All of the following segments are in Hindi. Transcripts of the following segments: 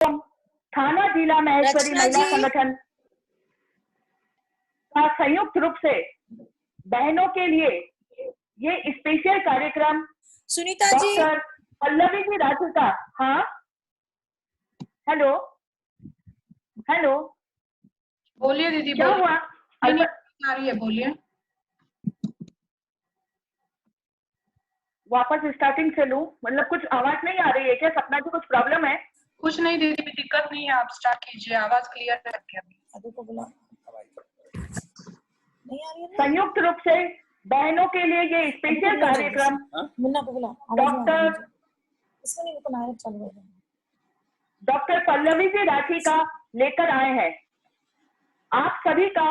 थाना जिला महेश्वरी महिला संगठन का संयुक्त रूप से बहनों के लिए ये स्पेशल कार्यक्रम सुनीता जी, डॉक्टर पल्लवी जी राठी का। हाँ, हेलो हेलो, बोलिए दीदी। क्या हुआ? आ रही है, बोलिए। वापस स्टार्टिंग से लूं? मतलब कुछ आवाज नहीं आ रही है क्या? सपना जी कुछ प्रॉब्लम है? कुछ नहीं दीदी, दिक्कत नहीं है, आप स्टार्ट कीजिए, आवाज क्लियर है क्या? अभी को बोला नहीं आ रही है। संयुक्त रूप से बहनों के लिए ये स्पेशल कार्यक्रम मुन्ना को बोला डॉक्टर पल्लवी जी राठी का लेकर आए हैं। आप सभी का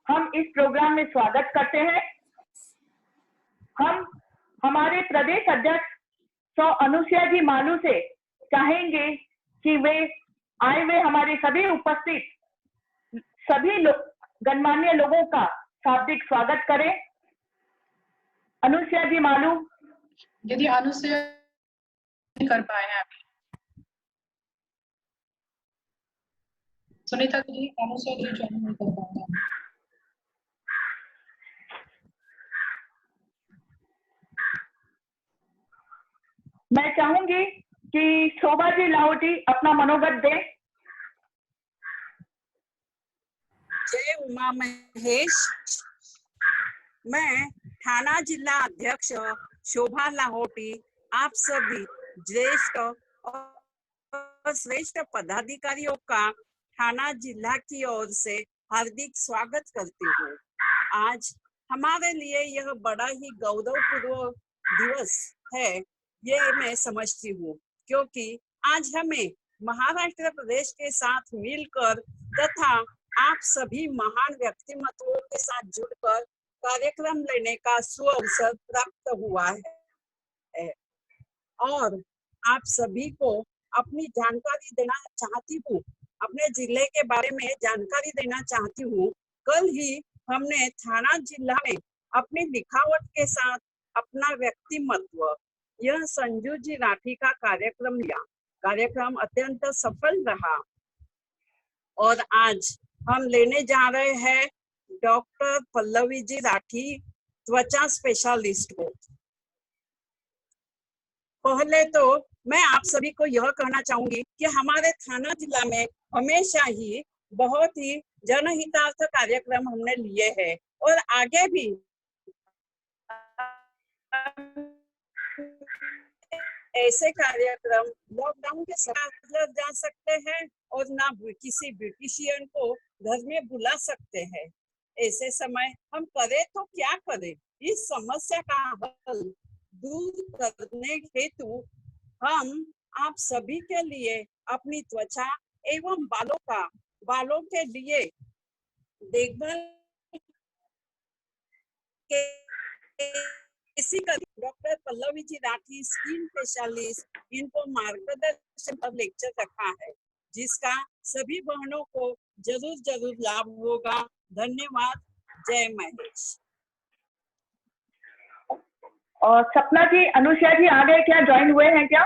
हम इस प्रोग्राम में स्वागत करते हैं। हम हमारे प्रदेश अध्यक्ष सौ अनुसुया जी मालू से चाहेंगे कि वे आए हुए हमारे सभी उपस्थित सभी गणमान्य लोगों का शाब्दिक स्वागत करें। अनुसुया जी मालू। दीदी अनुसुया नहीं कर पाए हैं अभी। सुनीता जी, अनुसुया जी ज्वाइन नहीं कर पाए हैं। मैं चाहूंगी कि शोभा जी लाहौटी अपना मनोगत दें। जय उमा महेश। मैं थाना जिला अध्यक्ष शोभा लाहौटी आप सभी ज्येष्ठ और श्रेष्ठ पदाधिकारियों का थाना जिला की ओर से हार्दिक स्वागत करती हूँ। आज हमारे लिए यह बड़ा ही गौरवपूर्ण दिवस है, ये मैं समझती हूँ, क्योंकि आज हमें महाराष्ट्र प्रदेश के साथ मिलकर तथा आप सभी महान व्यक्तिमत्वों के साथ जुड़कर कार्यक्रम लेने का सुअवसर प्राप्त हुआ है और आप सभी को अपनी जानकारी देना चाहती हूँ, अपने जिले के बारे में जानकारी देना चाहती हूँ। कल ही हमने थाना जिला में अपनी लिखावट के साथ अपना व्यक्तिमत्व यह संजू जी राठी का कार्यक्रम लिया। कार्यक्रम अत्यंत सफल रहा और आज हम लेने जा रहे हैं डॉक्टर पल्लवी जी राठी त्वचा स्पेशलिस्ट को। पहले तो मैं आप सभी को यह कहना चाहूंगी कि हमारे थाना जिला में हमेशा ही बहुत ही जनहितार्थ कार्यक्रम हमने लिए हैं और आगे भी ऐसे कार्यक्रम लॉकडाउन के साथ जा सकते हैं और ना किसी ब्यूटिशियन को घर में बुला सकते हैं। ऐसे समय हम करें तो क्या करें? इस समस्या का हल दूर करने हेतु हम आप सभी के लिए अपनी त्वचा एवं बालों के लिए देखभाल के इसी का doctor Pallavi ji Rathi skin specialist, इनको मार्गदर्शन पर लेक्चर रखा है, जिसका सभी बहनों को जरूर लाभ होगा। धन्यवाद। जय महेश। और सपना जी, अनुसुया जी आ गए क्या? ज्वाइन हुए हैं क्या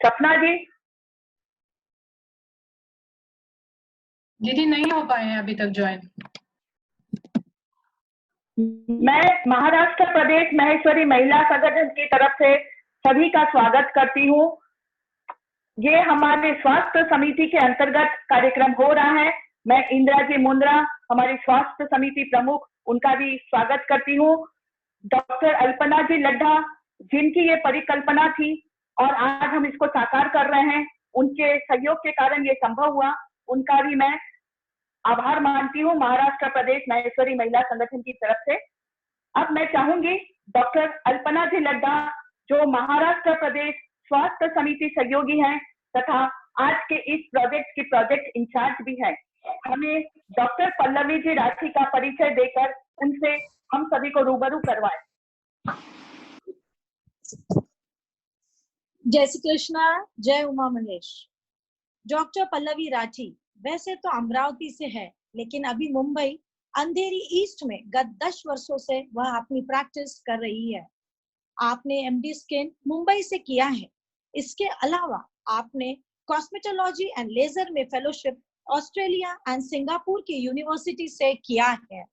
सपना जी? दीदी नहीं हो पाए हैं अभी तक ज्वाइन। मैं महाराष्ट्र प्रदेश महेश्वरी महिला संगठन की तरफ से सभी का स्वागत करती हूँ। ये हमारे स्वास्थ्य समिति के अंतर्गत कार्यक्रम हो रहा है। मैं इंदिरा जी मुंद्रा, हमारी स्वास्थ्य समिति प्रमुख, उनका भी स्वागत करती हूँ। डॉक्टर अल्पना जी लड्ढा, जिनकी ये परिकल्पना थी और आज हम इसको साकार कर रहे हैं, उनके सहयोग के कारण ये संभव हुआ, उनका भी मैं आभार मानती हूँ महाराष्ट्र प्रदेश महेश्वरी महिला संगठन की तरफ से। अब मैं चाहूंगी डॉक्टर अल्पना जी लड्ढा, जो महाराष्ट्र प्रदेश स्वास्थ्य समिति सहयोगी हैं तथा आज के इस प्रोजेक्ट की प्रोजेक्ट इंचार्ज भी हैं, हमें डॉक्टर पल्लवी जी राठी का परिचय देकर उनसे हम सभी को रूबरू करवाएं। जय श्री कृष्णा, जय उमा महेश। डॉक्टर पल्लवी राठी वैसे तो अमरावती से है, लेकिन अभी मुंबई अंधेरी ईस्ट में गत 10 वर्षों से वह अपनी प्रैक्टिस कर रही है। आपने एमडी स्किन मुंबई से किया है। इसके अलावा आपने कॉस्मेटोलॉजी एंड लेजर में फेलोशिप ऑस्ट्रेलिया एंड सिंगापुर की यूनिवर्सिटी से किया है।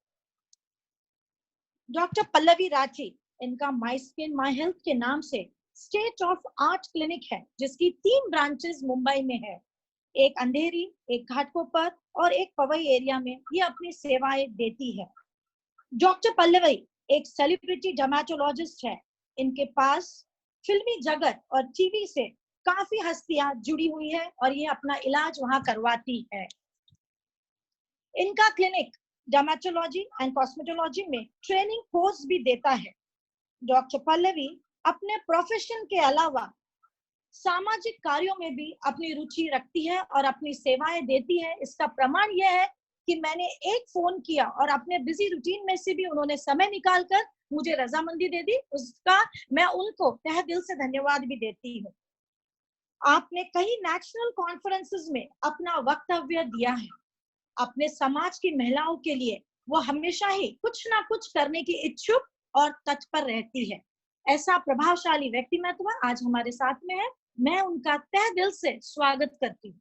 डॉक्टर पल्लवी राठी, इनका माई स्किन माई हेल्थ के नाम से स्टेट ऑफ आर्ट क्लिनिक है, जिसकी 3 ब्रांचेस मुंबई में है, एक अंधेरी, एक घाटकोपर और एक पवई एरिया में ये अपनी सेवाएं देती है। डॉक्टर पल्लवी एक सेलिब्रिटी डर्मेटोलॉजिस्ट है। इनके पास फिल्मी जगत और टीवी से काफी हस्तियां जुड़ी हुई है और ये अपना इलाज वहां करवाती है। इनका क्लिनिक डर्मेटोलॉजी एंड कॉस्मेटोलॉजी में ट्रेनिंग कोर्स भी देता है। डॉक्टर पल्लवी अपने प्रोफेशन के अलावा सामाजिक कार्यों में भी अपनी रुचि रखती है और अपनी सेवाएं देती है। इसका प्रमाण यह है कि मैंने एक फोन किया और अपने बिजी रूटीन में से भी उन्होंने समय निकालकर मुझे रजामंदी दे दी, उसका मैं उनको तहे दिल से धन्यवाद भी देती हूँ। आपने कई नेशनल कॉन्फ्रेंसेस में अपना वक्तव्य दिया है। अपने समाज की महिलाओं के लिए वो हमेशा ही कुछ ना कुछ करने की इच्छुक और तत्पर रहती है। ऐसा प्रभावशाली व्यक्तित्व आज हमारे साथ में है। मैं उनका तहे दिल से स्वागत करती हूँ।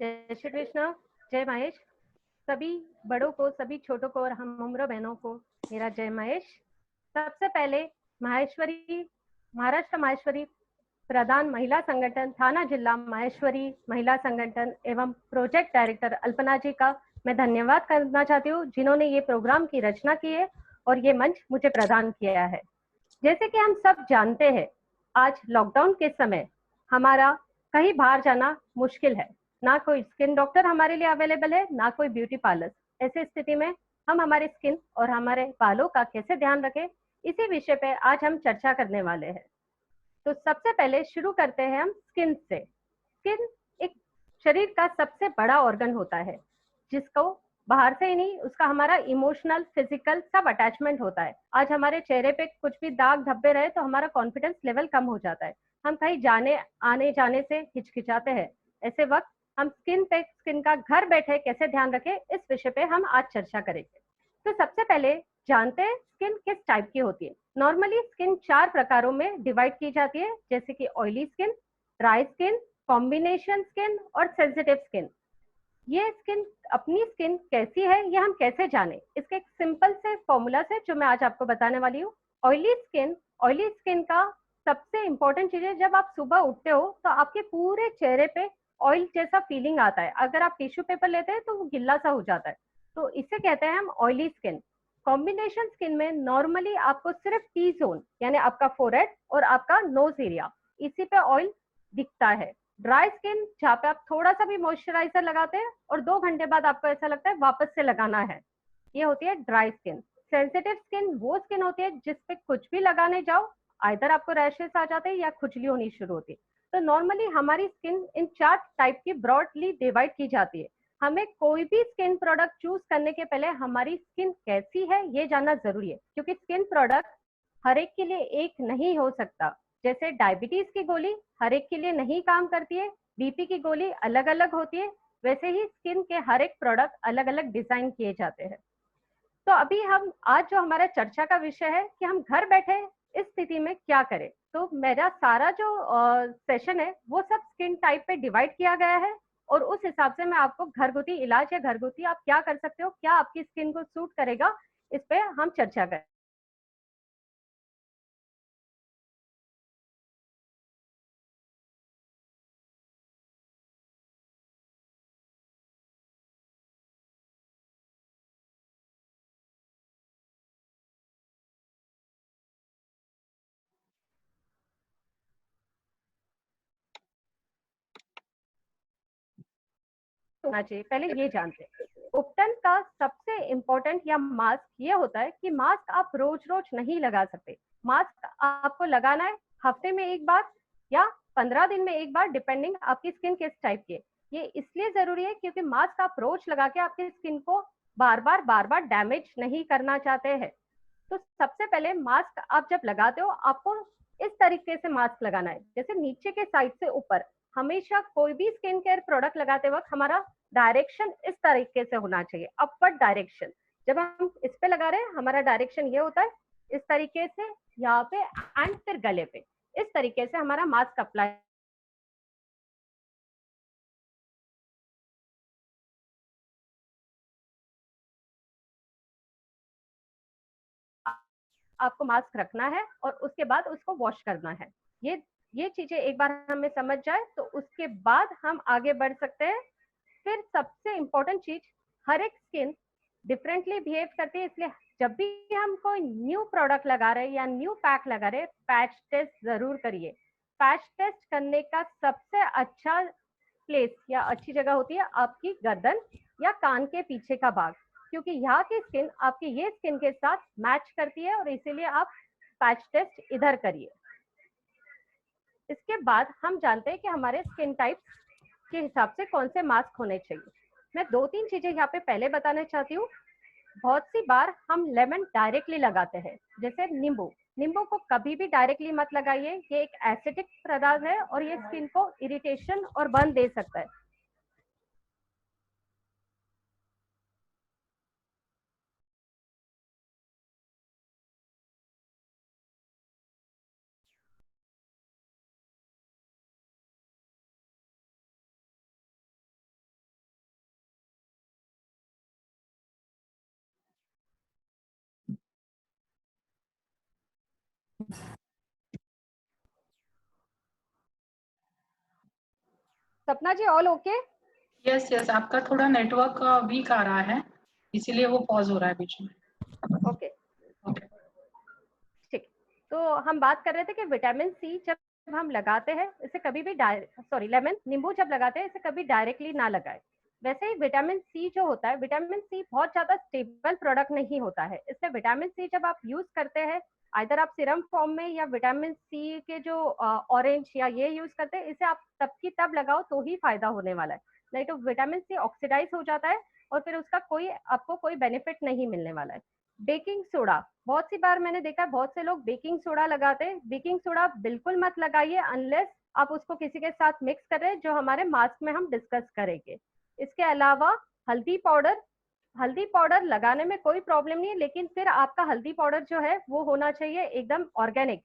जय श्री कृष्ण, जय महेश। सभी बड़ों को, सभी छोटों को और हम उम्र बहनों को मेरा जय महेश। सबसे पहले माहेश्वरी, महाराष्ट्र माहेश्वरी प्रधान महिला संगठन थाना जिला माहेश्वरी महिला संगठन एवं प्रोजेक्ट डायरेक्टर अल्पना जी का मैं धन्यवाद करना चाहती हूँ, जिन्होंने ये प्रोग्राम की रचना की है और ये मंच मुझे प्रदान किया है। जैसे कि हम सब जानते हैं, आज लॉकडाउन के समय हमारा कहीं बाहर जाना मुश्किल है, ना कोई स्किन डॉक्टर हमारे लिए अवेलेबल है, ना कोई ब्यूटी पार्लर। ऐसी स्थिति में हम हमारे स्किन और हमारे बालों का कैसे ध्यान रखें, इसी विषय पे आज हम चर्चा करने वाले हैं। तो सबसे पहले शुरू करते हैं हम स्किन से। स्किन एक शरीर का सबसे बड़ा ऑर्गन होता है, जिसको बाहर से ही नहीं, उसका हमारा इमोशनल, फिजिकल सब अटैचमेंट होता है। आज हमारे चेहरे पे कुछ भी दाग धब्बे रहे तो हमारा कॉन्फिडेंस लेवल कम हो जाता है, हम कहीं आने जाने से हिचकिचाते हैं। ऐसे वक्त हम स्किन का घर बैठे कैसे ध्यान रखें, इस विषय पे हम आज चर्चा करेंगे। तो सबसे पहले जानते हैं स्किन किस टाइप की होती है। नॉर्मली स्किन 4 प्रकारों में डिवाइड की जाती है, जैसे कि oily skin, dry skin, combination skin और सेंसिटिव स्किन। ये स्किन, अपनी स्किन कैसी है ये हम कैसे जाने, इसके एक सिंपल से फॉर्मूला से जो मैं आज आपको बताने वाली हूँ। ऑयली स्किन का सबसे इंपॉर्टेंट चीज है, जब आप सुबह उठते हो तो आपके पूरे चेहरे पे ऑयल जैसा फीलिंग आता है। अगर आप टिश्यू पेपर लेते हैं तो वो गिल्ला सा हो जाता है, तो इसे कहते हैं हम ऑयली स्किन। कॉम्बिनेशन स्किन में नॉर्मली आपको सिर्फ टी जोन यानी आपका फोरहेड और आपका नोज एरिया, इसी पे ऑयल दिखता है। ड्राई स्किन जहाँ पे आप थोड़ा सा भी मॉइस्चराइजर लगाते हैं और 2 घंटे बाद आपको ऐसा लगता है वापस से लगाना है, ये होती है ड्राई स्किन। सेंसिटिव स्किन वो स्किन होती है जिसपे कुछ भी लगाने जाओ आइदर आपको रैशेस आ जाते हैं या खुजली होनी शुरू होती है। तो नॉर्मली हमारी स्किन इन 4 टाइप की ब्रॉडली डिवाइड की जाती है। हमें कोई भी स्किन प्रोडक्ट चूज करने के पहले हमारी स्किन कैसी है ये जानना जरूरी है, क्योंकि स्किन प्रोडक्ट हर एक के लिए एक नहीं हो सकता। जैसे डायबिटीज की गोली हर एक के लिए नहीं काम करती है, बीपी की गोली अलग अलग होती है, वैसे ही स्किन के हर एक प्रोडक्ट अलग अलग डिजाइन किए जाते हैं। तो अभी हम आज जो हमारा चर्चा का विषय है कि हम घर बैठे इस स्थिति में क्या करें, तो मेरा सारा जो सेशन है वो सब स्किन टाइप पे डिवाइड किया गया है और उस हिसाब से मैं आपको घरगुती इलाज या घरगुती आप क्या कर सकते हो, क्या आपकी स्किन को सूट करेगा, इस पे हम चर्चा करें। होना चाहिए, पहले ये जानते हैं। उपटन का सबसे इम्पोर्टेंट या मास्क ये होता है कि मास्क आप रोज रोज नहीं लगा सकते। मास्क आपको लगाना है हफ्ते में एक बार या 15 दिन में एक बार, डिपेंडिंग आपकी स्किन किस टाइप की है। ये इसलिए जरूरी है क्योंकि मास्क आप रोज लगा के आपकी स्किन को बार बार डैमेज नहीं करना चाहते हैं। तो सबसे पहले मास्क आप जब लगाते हो आपको इस तरीके से मास्क लगाना है, जैसे नीचे के साइड से ऊपर, हमेशा कोई भी स्किन केयर प्रोडक्ट लगाते वक्त हमारा डायरेक्शन इस तरीके से होना चाहिए, अपवर्ड डायरेक्शन। जब हम इस पे लगा रहे हैं हमारा डायरेक्शन ये होता है इस तरीके से, यहाँ पे एंड फिर गले पे, इस तरीके से हमारा मास्क अप्लाई आपको मास्क रखना है और उसके बाद उसको वॉश करना है। ये चीजें एक बार हमें समझ जाए तो उसके बाद हम आगे बढ़ सकते हैं। फिर सबसे इम्पोर्टेंट चीज, हर एक स्किन डिफरेंटली बिहेव करती है, इसलिए जब भी हम कोई न्यू प्रोडक्ट लगा रहे हैं या न्यू पैक लगा रहे हैं, पैच टेस्ट जरूर करिए। पैच टेस्ट करने का सबसे अच्छा प्लेस या अच्छी जगह होती है आपकी गर्दन या कान के पीछे का भाग, क्योंकि यहाँ की स्किन आपकी ये स्किन के साथ मैच करती है और इसीलिए आप पैच टेस्ट इधर करिए। इसके बाद हम जानते हैं कि हमारे स्किन टाइप के हिसाब से कौन से मास्क होने चाहिए। मैं 2-3 चीजें यहाँ पे पहले बताना चाहती हूँ। बहुत सी बार हम लेमन डायरेक्टली लगाते हैं, जैसे नींबू को कभी भी डायरेक्टली मत लगाइए, ये एक एसिडिक पदार्थ है और ये स्किन को इरिटेशन और बर्न दे सकता है। सपना जी ऑल ओके? यस यस, आपका थोड़ा नेटवर्क वीक आ रहा है, इसीलिए वो पॉज हो रहा है बीच में। ओके ओके, ठीक। तो हम बात कर रहे थे कि विटामिन सी जब हम लगाते हैं इसे कभी भी नींबू जब लगाते हैं इसे कभी डायरेक्टली ना लगाए। वैसे ही विटामिन सी जो होता है, विटामिन सी बहुत ज्यादा स्टेबल प्रोडक्ट नहीं होता है, इसलिए विटामिन सी जब आप यूज करते हैं, आइदर आप सिरम फॉर्म में या विटामिन सी के जो ऑरेंज या ये यूज करते हैं, इसे आप तब की तब लगाओ तो ही फायदा होने वाला है, नहीं तो विटामिन सी ऑक्सीडाइज हो जाता है और फिर उसका आपको कोई बेनिफिट नहीं मिलने वाला है। बेकिंग सोडा, बहुत सी बार मैंने देखा है बहुत से लोग बेकिंग सोडा लगाते हैं। बेकिंग सोडा बिल्कुल मत लगाइए अनलेस आप उसको किसी के साथ मिक्स कर रहे हैं, जो हमारे मास्क में हम डिस्कस करेंगे। इसके अलावा हल्दी पाउडर लगाने में कोई प्रॉब्लम नहीं है, लेकिन फिर आपका हल्दी पाउडर जो है वो होना चाहिए एकदम ऑर्गेनिक।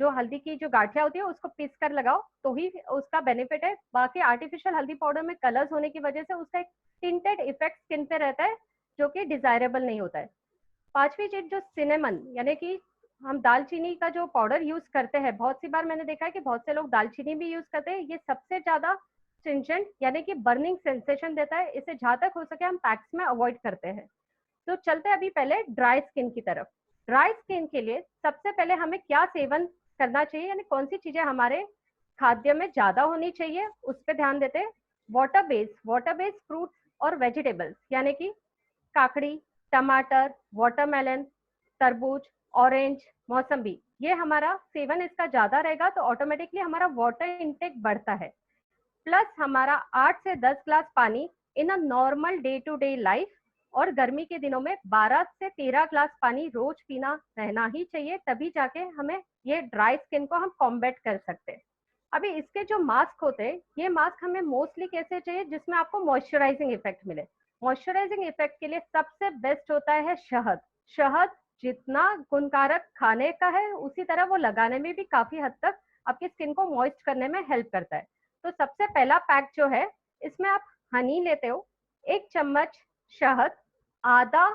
जो हल्दी की जो गांठिया होती है उसको पीस कर लगाओ तो ही उसका बेनिफिट है। बाकी आर्टिफिशियल हल्दी पाउडर में कलर्स होने की वजह से उसका एक टिंटेड इफेक्ट स्किन पे रहता है, जो कि डिजायरेबल नहीं होता है। 5वीं चीज जो सिनेमन यानी कि हम दालचीनी का जो पाउडर यूज करते हैं, बहुत सी बार मैंने देखा है कि बहुत से लोग दालचीनी भी यूज करते हैं, ये सबसे ज्यादा स्ट्रिंजेंट यानी कि बर्निंग सेंसेशन देता है, इसे जहां तक हो सके हम पैक्स में अवॉइड करते हैं। तो चलते हैं अभी पहले ड्राई स्किन की तरफ। ड्राई स्किन के लिए सबसे पहले हमें क्या सेवन करना चाहिए, यानी कौन सी चीजें हमारे खाद्य में ज्यादा होनी चाहिए, उस पर ध्यान देते हैं। वाटर बेस्ड फ्रूट्स और वेजिटेबल्स यानी कि काकड़ी, टमाटर, वाटरमेलन, तरबूज, ऑरेंज, मौसम्बी, ये हमारा सेवन इसका ज्यादा रहेगा तो ऑटोमेटिकली हमारा वाटर इनटेक बढ़ता है। प्लस हमारा 8 से 10 ग्लास पानी in a normal day to day life, और गर्मी के दिनों में 12 से 13 ग्लास पानी रोज पीना रहना ही चाहिए, तभी जाके हमें ये ड्राई स्किन को हम कॉम्बैट कर सकते हैं। अभी इसके जो मास्क होते हैं, ये मास्क हमें मोस्टली कैसे चाहिए जिसमें आपको मॉइस्चराइजिंग इफेक्ट मिले। मॉइस्चराइजिंग इफेक्ट के लिए सबसे बेस्ट होता है शहद। शहद जितना गुणकारक खाने का है उसी तरह वो लगाने में भी काफी हद तक आपकी स्किन को मॉइस्ट करने में हेल्प करता है। तो सबसे पहला पैक जो है, इसमें आप हनी लेते हो, 1 चम्मच शहद, आधा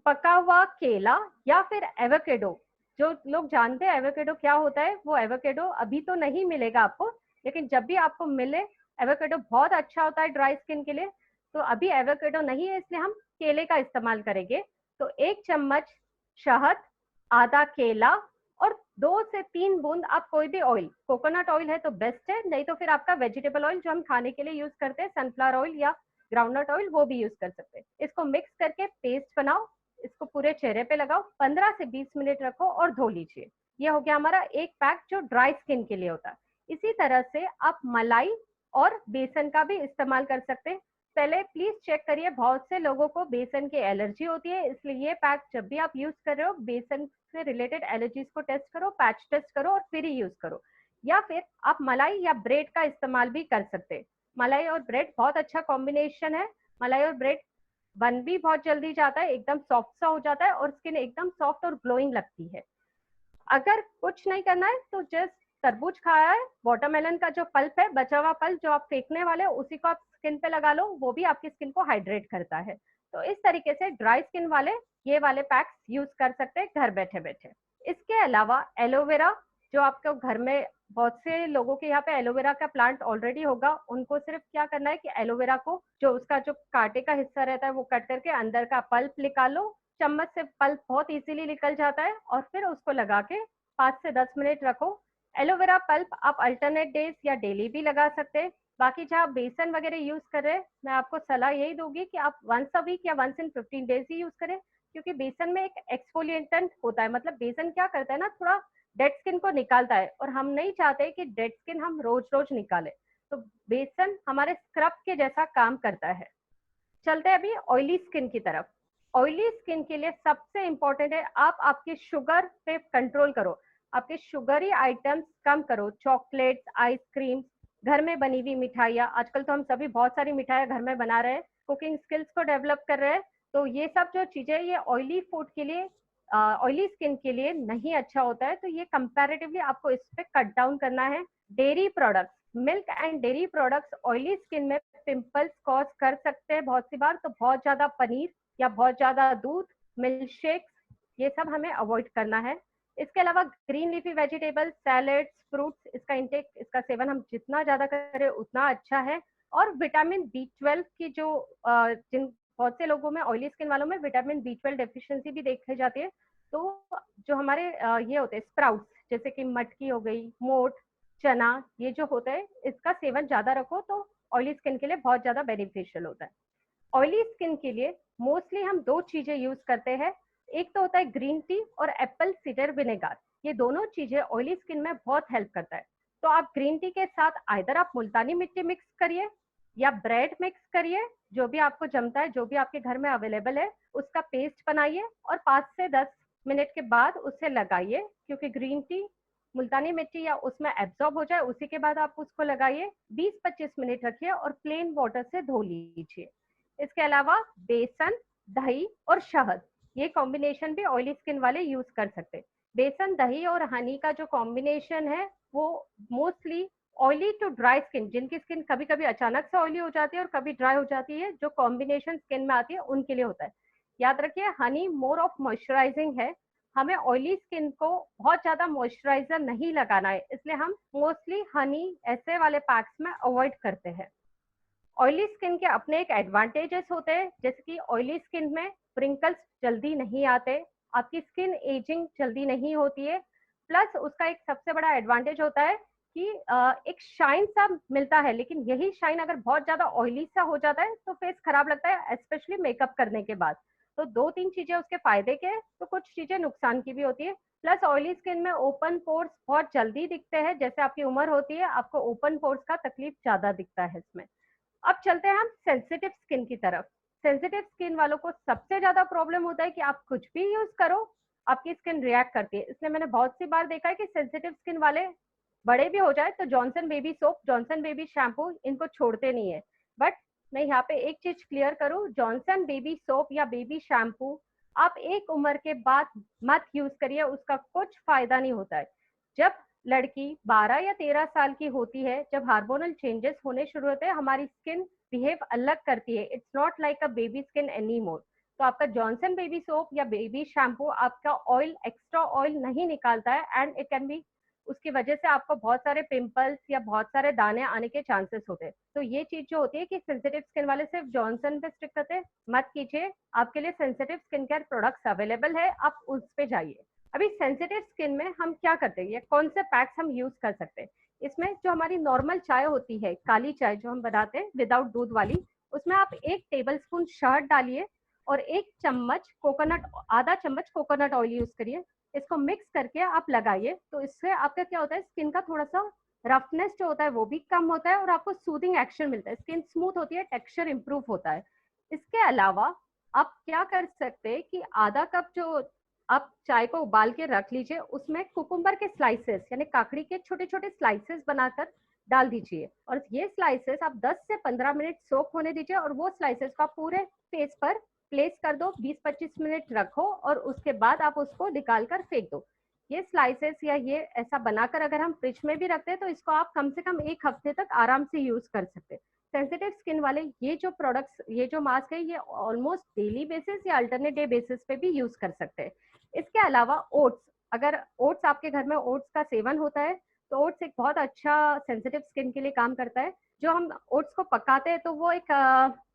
पका हुआ केला या फिर एवोकेडो। जो लोग जानते हैं एवोकेडो क्या होता है, वो एवोकेडो अभी तो नहीं मिलेगा आपको, लेकिन जब भी आपको मिले, एवोकेडो बहुत अच्छा होता है ड्राई स्किन के लिए। तो अभी एवोकेडो नहीं है इसलिए हम केले का इस्तेमाल करेंगे। तो 1 चम्मच शहद, आधा केला और 2 से 3 बूंद आप कोई भी ऑयल, कोकोनट ऑयल है तो बेस्ट है, नहीं तो फिर आपका वेजिटेबल ऑयल जो हम खाने के लिए यूज करते हैं, सनफ्लावर ऑयल या ग्राउंडनट ऑयल, वो भी यूज कर सकते हैं। इसको मिक्स करके पेस्ट बनाओ, इसको पूरे चेहरे पे लगाओ, 15 से 20 मिनट रखो और धो लीजिए। ये हो गया हमारा एक पैक जो ड्राई स्किन के लिए होता है। इसी तरह से आप मलाई और बेसन का भी इस्तेमाल कर सकते हैं। पहले प्लीज चेक करिए, बहुत से लोगों को बेसन की एलर्जी होती है, इसलिए ये पैक जब भी आप यूज कर रहे हो बेसन से रिलेटेड एलर्जीज को टेस्ट करो, पैच टेस्ट करो और फिर ही यूज करो। या फिर आप मलाई या ब्रेड का इस्तेमाल भी कर सकते हैं। मलाई और ब्रेड बहुत अच्छा कॉम्बिनेशन है। मलाई और ब्रेड बन भी बहुत जल्दी जाता है, एकदम सॉफ्ट सा हो जाता है और स्किन एकदम सॉफ्ट और ग्लोइंग लगती है। अगर कुछ नहीं करना है तो जस्ट तरबूज खाया है, वाटरमेलन का जो पल्प है, बचा हुआ पल्प जो आप फेंकने वाले हो, उसी को आप स्किन पे लगा लो, वो भी आपकी स्किन को हाइड्रेट करता है। तो इस तरीके से ड्राई स्किन वाले ये वाले पैक्स यूज कर सकते हैं घर बैठे बैठे। इसके अलावा एलोवेरा, जो आपके घर में बहुत से लोगों के यहाँ पे एलोवेरा का प्लांट ऑलरेडी होगा, उनको सिर्फ क्या करना है कि एलोवेरा को जो उसका जो कांटे का हिस्सा रहता है वो कट करके अंदर का पल्प निकालो। चम्मच से पल्प बहुत इजीली निकल जाता है और फिर उसको लगा के 5 से 10 मिनट रखो। एलोवेरा पल्प आप अल्टरनेट डेज या डेली भी लगा सकते हैं। बाकी जहाँ आप बेसन वगैरह यूज कर रहे हैं, मैं आपको सलाह यही दूंगी कि आप वंस अ वीक या वंस इन 15 डेज ही यूज करें, क्योंकि बेसन में एक एक्सफोलिएंट होता है। मतलब बेसन क्या करता है ना, थोड़ा डेड स्किन को निकालता है और हम नहीं चाहते कि डेड स्किन हम रोज रोज निकालें। तो बेसन हमारे स्क्रब के जैसा काम करता है। चलते हैं अभी ऑयली स्किन की तरफ। ऑयली स्किन के लिए सबसे इंपॉर्टेंट है आप आपके शुगर पे कंट्रोल करो, आपके शुगरी आइटम्स कम करो। चॉकलेट्स, आइसक्रीम, घर में बनी हुई मिठाइयाँ, आजकल तो हम सभी बहुत सारी मिठाइयाँ घर में बना रहे हैं, कुकिंग स्किल्स को डेवलप कर रहे हैं। तो ये सब जो चीजें ये ऑयली फूड के लिए, ऑयली स्किन के लिए नहीं अच्छा होता है। तो ये कंपैरेटिवली आपको इस पे कट डाउन करना है। Dairy products, milk and dairy products oily skin में पिंपल्स कॉज कर सकते हैं बहुत सी बार। तो बहुत ज्यादा पनीर या बहुत ज्यादा दूध, मिल्क शेक्स, ये सब हमें अवॉइड करना है। इसके अलावा green leafy vegetables, salads, fruits, इसका इंटेक, इसका सेवन हम जितना ज्यादा करें उतना अच्छा है। और विटामिन B12 की जो जिन बहुत से लोगों में, ऑयली स्किन वालों में विटामिन B12 डेफिशिएंसी भी देखी जाती है। तो जो हमारे ये होते हैं स्प्राउट्स, जैसे कि मटकी हो गई, मोठ, चना, ये जो होता है इसका सेवन ज्यादा रखो तो ऑयली स्किन के लिए बहुत ज्यादा बेनिफिशियल होता है। ऑयली स्किन के लिए मोस्टली हम दो चीजें यूज करते हैं। एक तो होता है ग्रीन टी और एप्पल सीडर विनेगर। ये दोनों चीजें ऑयली स्किन में बहुत हेल्प करता है। तो आप ग्रीन टी के साथ आइदर आप मुल्तानी मिट्टी मिक्स करिए या ब्रेड मिक्स करिए, जो भी आपको जमता है, जो भी आपके घर में अवेलेबल है, उसका पेस्ट बनाइए और 5 से 10 मिनट के बाद उसे लगाइए, क्योंकि ग्रीन टी मुल्तानी मिट्टी या उसमें एब्जॉर्ब हो जाए, उसी के बाद आप उसको लगाइए। 20-25 मिनट रखिए और प्लेन वाटर से धो लीजिए। इसके अलावा बेसन, दही और शहद, ये कॉम्बिनेशन भी ऑयली स्किन वाले यूज कर सकते हैं। बेसन, दही और हनी का जो कॉम्बिनेशन है वो mostly oily to dry skin, जिनकी स्किन कभी कभी अचानक से ऑयली हो जाती है और कभी ड्राई हो जाती है, जो कॉम्बिनेशन स्किन में आती है उनके लिए होता है। याद रखिए, हनी मोर ऑफ मॉइस्चराइजिंग है। हमें ऑयली स्किन को बहुत ज्यादा मॉइस्चराइजर नहीं लगाना है, इसलिए हम मोस्टली हनी ऐसे वाले पैक्स में अवॉइड करते हैं। ऑयली स्किन के अपने एक एडवांटेजेस होते हैं, जैसे कि ऑयली स्किन में प्रिंकल्स जल्दी नहीं आते, आपकी स्किन एजिंग जल्दी नहीं होती है। प्लस उसका एक सबसे बड़ा एडवांटेज होता है कि एक शाइन सा मिलता है, लेकिन यही शाइन अगर बहुत ज्यादा ऑयली सा हो जाता है तो फेस खराब लगता है, स्पेशली मेकअप करने के बाद। तो 2-3 चीजें उसके फायदे के, तो कुछ चीजें नुकसान की भी होती है। प्लस ऑयली स्किन में ओपन पोर्स बहुत जल्दी दिखते हैं, जैसे आपकी उम्र होती है आपको ओपन पोर्स का तकलीफ ज्यादा दिखता है इसमें। अब चलते हैं हम सेंसिटिव स्किन की तरफ। सेंसिटिव स्किन वालों को सबसे ज्यादा प्रॉब्लम होता है कि आप कुछ भी यूज करो, आपकी स्किन रिएक्ट करती है। इसलिए मैंने बहुत सी बार देखा है कि सेंसिटिव स्किन वाले बड़े भी हो जाए तो Johnson baby soap, Johnson baby shampoo इनको छोड़ते नहीं है। बट मैं यहाँ पे एक चीज क्लियर करूँ, जॉनसन बेबी सोप या बेबी शैम्पू आप एक उम्र के बाद मत यूज करिए, उसका कुछ फायदा नहीं होता है। जब लड़की 12 या 13 साल की होती है, जब हार्मोनल चेंजेस होने शुरू होते हैं, हमारी स्किन बिहेव अलग करती है। It's not like a baby skin any more. तो आपका जॉनसन बेबी सोप या बेबी शैम्पू आपका ऑयल, एक्स्ट्रा ऑयल नहीं निकालता है, एंड इट कैन बी, उसकी वजह से आपको बहुत सारे पिंपल्स या बहुत सारे दाने आने के चांसेस होते हैं। तो ये चीज जो होती है कि सेंसिटिव स्किन वाले सिर्फ जॉनसन पे स्टिक करते हैं, मत कीजिए। आपके लिए sensitive skin care products available है, आप उस पे जाइए। अभी सेंसिटिव स्किन में हम क्या करते हैं या कौन से पैक्स हम यूज कर सकते हैं? इसमें जो हमारी नॉर्मल चाय होती है, काली चाय जो हम बनाते हैं विदाउट दूध वाली, उसमें आप 1 टेबलस्पून शहद डालिए और 1 चम्मच कोकोनट, आधा चम्मच कोकोनट ऑयल यूज करिए। इसको मिक्स करके आप लगाइए, तो इससे आपका क्या होता है, स्किन का थोड़ा सा रफनेस जो होता है वो भी कम होता है और आपको सूदिंग एक्शन मिलता है, स्किन स्मूथ होती है, टेक्सचर इंप्रूव होता है। इसके अलावा आप क्या कर सकते हैं कि आधा कप जो आप चाय को उबाल के रख लीजिए, उसमें कुकुम्बर के स्लाइसेस यानी काकड़ी के छोटे छोटे स्लाइसेस बनाकर डाल दीजिए और ये स्लाइसेस आप 10 से 15 मिनट सोक होने दीजिए और वो स्लाइसेस को आप पूरे फेस पर प्लेस कर दो, 20-25 मिनट रखो और उसके बाद आप उसको निकाल कर फेंक दो। ये स्लाइसेस या ये ऐसा बनाकर अगर हम फ्रिज में भी रखते हैं तो इसको आप कम से कम 1 हफ्ते तक आराम से यूज कर सकते हैं। सेंसिटिव स्किन वाले ये जो प्रोडक्ट्स, ये जो मास्क है, ये ऑलमोस्ट डेली बेसिस या अल्टरनेट डे बेसिस पे भी यूज कर सकते हैं। इसके अलावा ओट्स, अगर ओट्स आपके घर में ओट्स का सेवन होता है तो ओट्स एक बहुत अच्छा सेंसिटिव स्किन के लिए काम करता है। जो हम ओट्स को पकाते हैं तो वो एक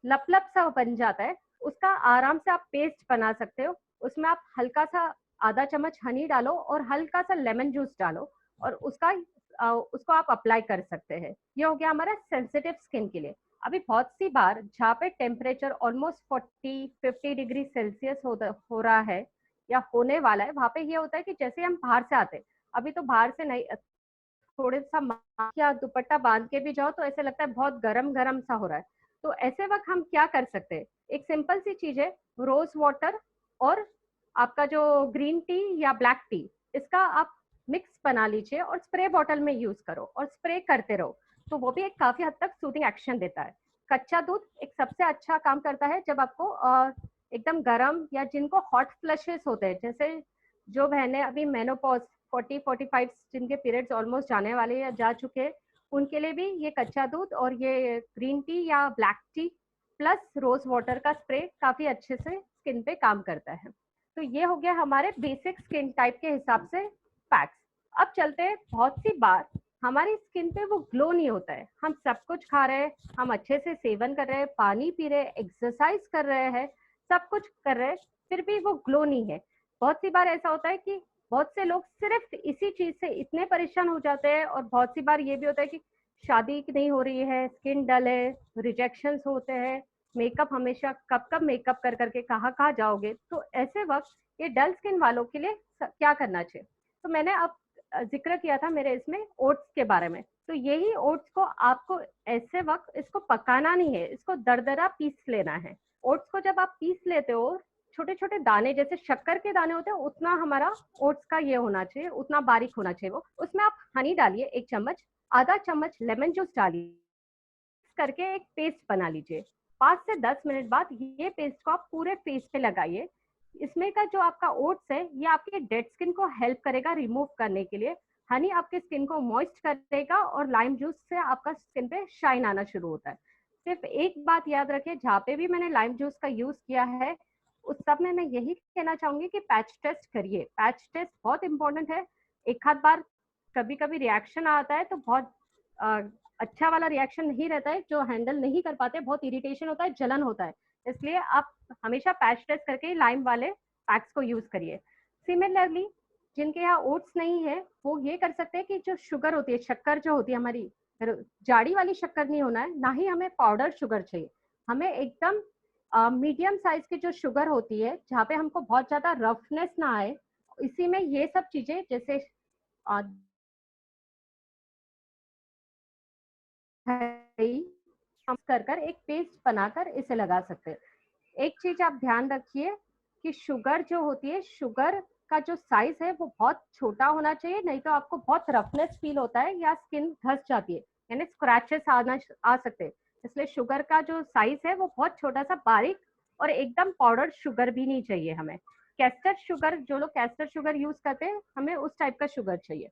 लप लप सा बन जाता है, उसका आराम से आप पेस्ट बना सकते हो। उसमें आप हल्का सा आधा चम्मच हनी डालो और हल्का सा लेमन जूस डालो और उसको आप अप्लाई कर सकते हैं। ये हो गया हमारा सेंसिटिव स्किन के लिए। अभी बहुत सी बार जहाँ पे टेम्परेचर ऑलमोस्ट 40-50 डिग्री सेल्सियस हो रहा है या होने वाला है, वहाँ पे ये होता है कि जैसे हम बाहर से आते हैं, अभी तो बाहर से नहीं, थोड़े सा मास्क या दुपट्टा बांध के भी जाओ तो ऐसे लगता है बहुत गरम गरम सा हो रहा है। तो ऐसे वक्त हम क्या कर सकते हैं, एक सिंपल सी चीज है, रोज वाटर और आपका जो ग्रीन टी या ब्लैक टी, इसका आप मिक्स बना लीजिए और स्प्रे बॉटल में यूज करो और स्प्रे करते रहो, तो वो भी एक काफी हद तक सूदिंग एक्शन देता है। कच्चा दूध एक सबसे अच्छा काम करता है जब आपको एकदम गर्म या जिनको हॉट फ्लशेस होते हैं, जैसे जो बहनें अभी मेनोपॉज 40-45 जिनके पीरियड्स ऑलमोस्ट जाने वाले या जा चुके हैं, उनके लिए भी ये कच्चा दूध और ये ग्रीन टी या black tea plus rose water का स्प्रे काफी अच्छे से स्किन पे काम करता है। तो ये हो गया हमारे बेसिक स्किन टाइप के हिसाब से पैक्स। अब चलते हैं, बहुत सी बार हमारी स्किन पे वो ग्लो नहीं होता है, हम सब कुछ खा रहे हैं, हम अच्छे से सेवन कर रहे हैं, पानी पी रहे हैं, एक्सरसाइज कर रहे हैं, सब कुछ कर रहे हैं, फिर भी वो ग्लो नहीं है। बहुत सी बार ऐसा होता है कि बहुत से लोग सिर्फ इसी चीज से इतने परेशान हो जाते हैं और बहुत सी बार ये भी होता है कि शादी नहीं हो रही है, स्किन डल है, रिजेक्शंस होते हैं, मेकअप हमेशा कब कब मेकअप कर करके कहाँ जाओगे। तो ऐसे वक्त ये डल स्किन वालों के लिए क्या करना चाहिए, तो मैंने अब जिक्र किया था मेरे इसमें ओट्स के बारे में। तो यही ओट्स को आपको ऐसे वक्त इसको पकाना नहीं है, इसको दरदरा पीस लेना है। ओट्स को जब आप पीस लेते हो, छोटे छोटे दाने जैसे शक्कर के दाने होते हैं उतना हमारा ओट्स का ये होना चाहिए, उतना बारीक होना चाहिए वो। उसमें आप हनी डालिए 1 चम्मच, आधा चम्मच लेमन जूस डालिए, करके एक पेस्ट बना लीजिए। 5 से 10 मिनट बाद ये पेस्ट को आप पूरे फेस पे लगाइए। इसमें का जो आपका ओट्स है ये आपके डेड स्किन को हेल्प करेगा रिमूव करने के लिए। हनी आपके स्किन को मॉइस्ट करेगा और लाइम जूस से आपका स्किन पे शाइन आना शुरू होता है। सिर्फ एक बात याद रखिए, जहाँ पे भी मैंने लाइम जूस का यूज किया है उस सब में मैं यही कहना चाहूंगी कि पैच टेस्ट करिए। पैच टेस्ट बहुत इंपॉर्टेंट है। एक आध बार कभी कभी रिएक्शन आता है तो बहुत अच्छा वाला रिएक्शन नहीं रहता है, जो हैंडल नहीं कर पाते, बहुत इरिटेशन होता है, जलन होता है, इसलिए आप हमेशा पैच टेस्ट करके लाइम वाले पैक्स को यूज करिए। सिमिलरली जिनके यहाँ ओट्स नहीं है वो ये कर सकते हैं कि जो शुगर होती है, शक्कर जो होती है हमारी, जाड़ी वाली शक्कर नहीं होना है, ना ही हमें पाउडर शुगर चाहिए, हमें एकदम मीडियम साइज की जो शुगर होती है जहाँ पे हमको बहुत ज्यादा रफनेस ना आए, इसी में ये सब चीजें जैसे कर एक पेस्ट बनाकर इसे लगा सकते हैं। एक चीज आप ध्यान रखिए कि शुगर जो होती है, शुगर का जो साइज है वो बहुत छोटा होना चाहिए, नहीं तो आपको बहुत रफनेस फील होता है या स्किन धंस जाती है, यानी स्क्रैचेस आ सकते हैं। इसलिए शुगर का जो साइज है वो बहुत छोटा सा बारीक और एकदम पाउडर शुगर भी नहीं चाहिए हमें। कैस्टर शुगर, जो लोग कैस्टर शुगर यूज करते हैं, हमें उस टाइप का शुगर चाहिए।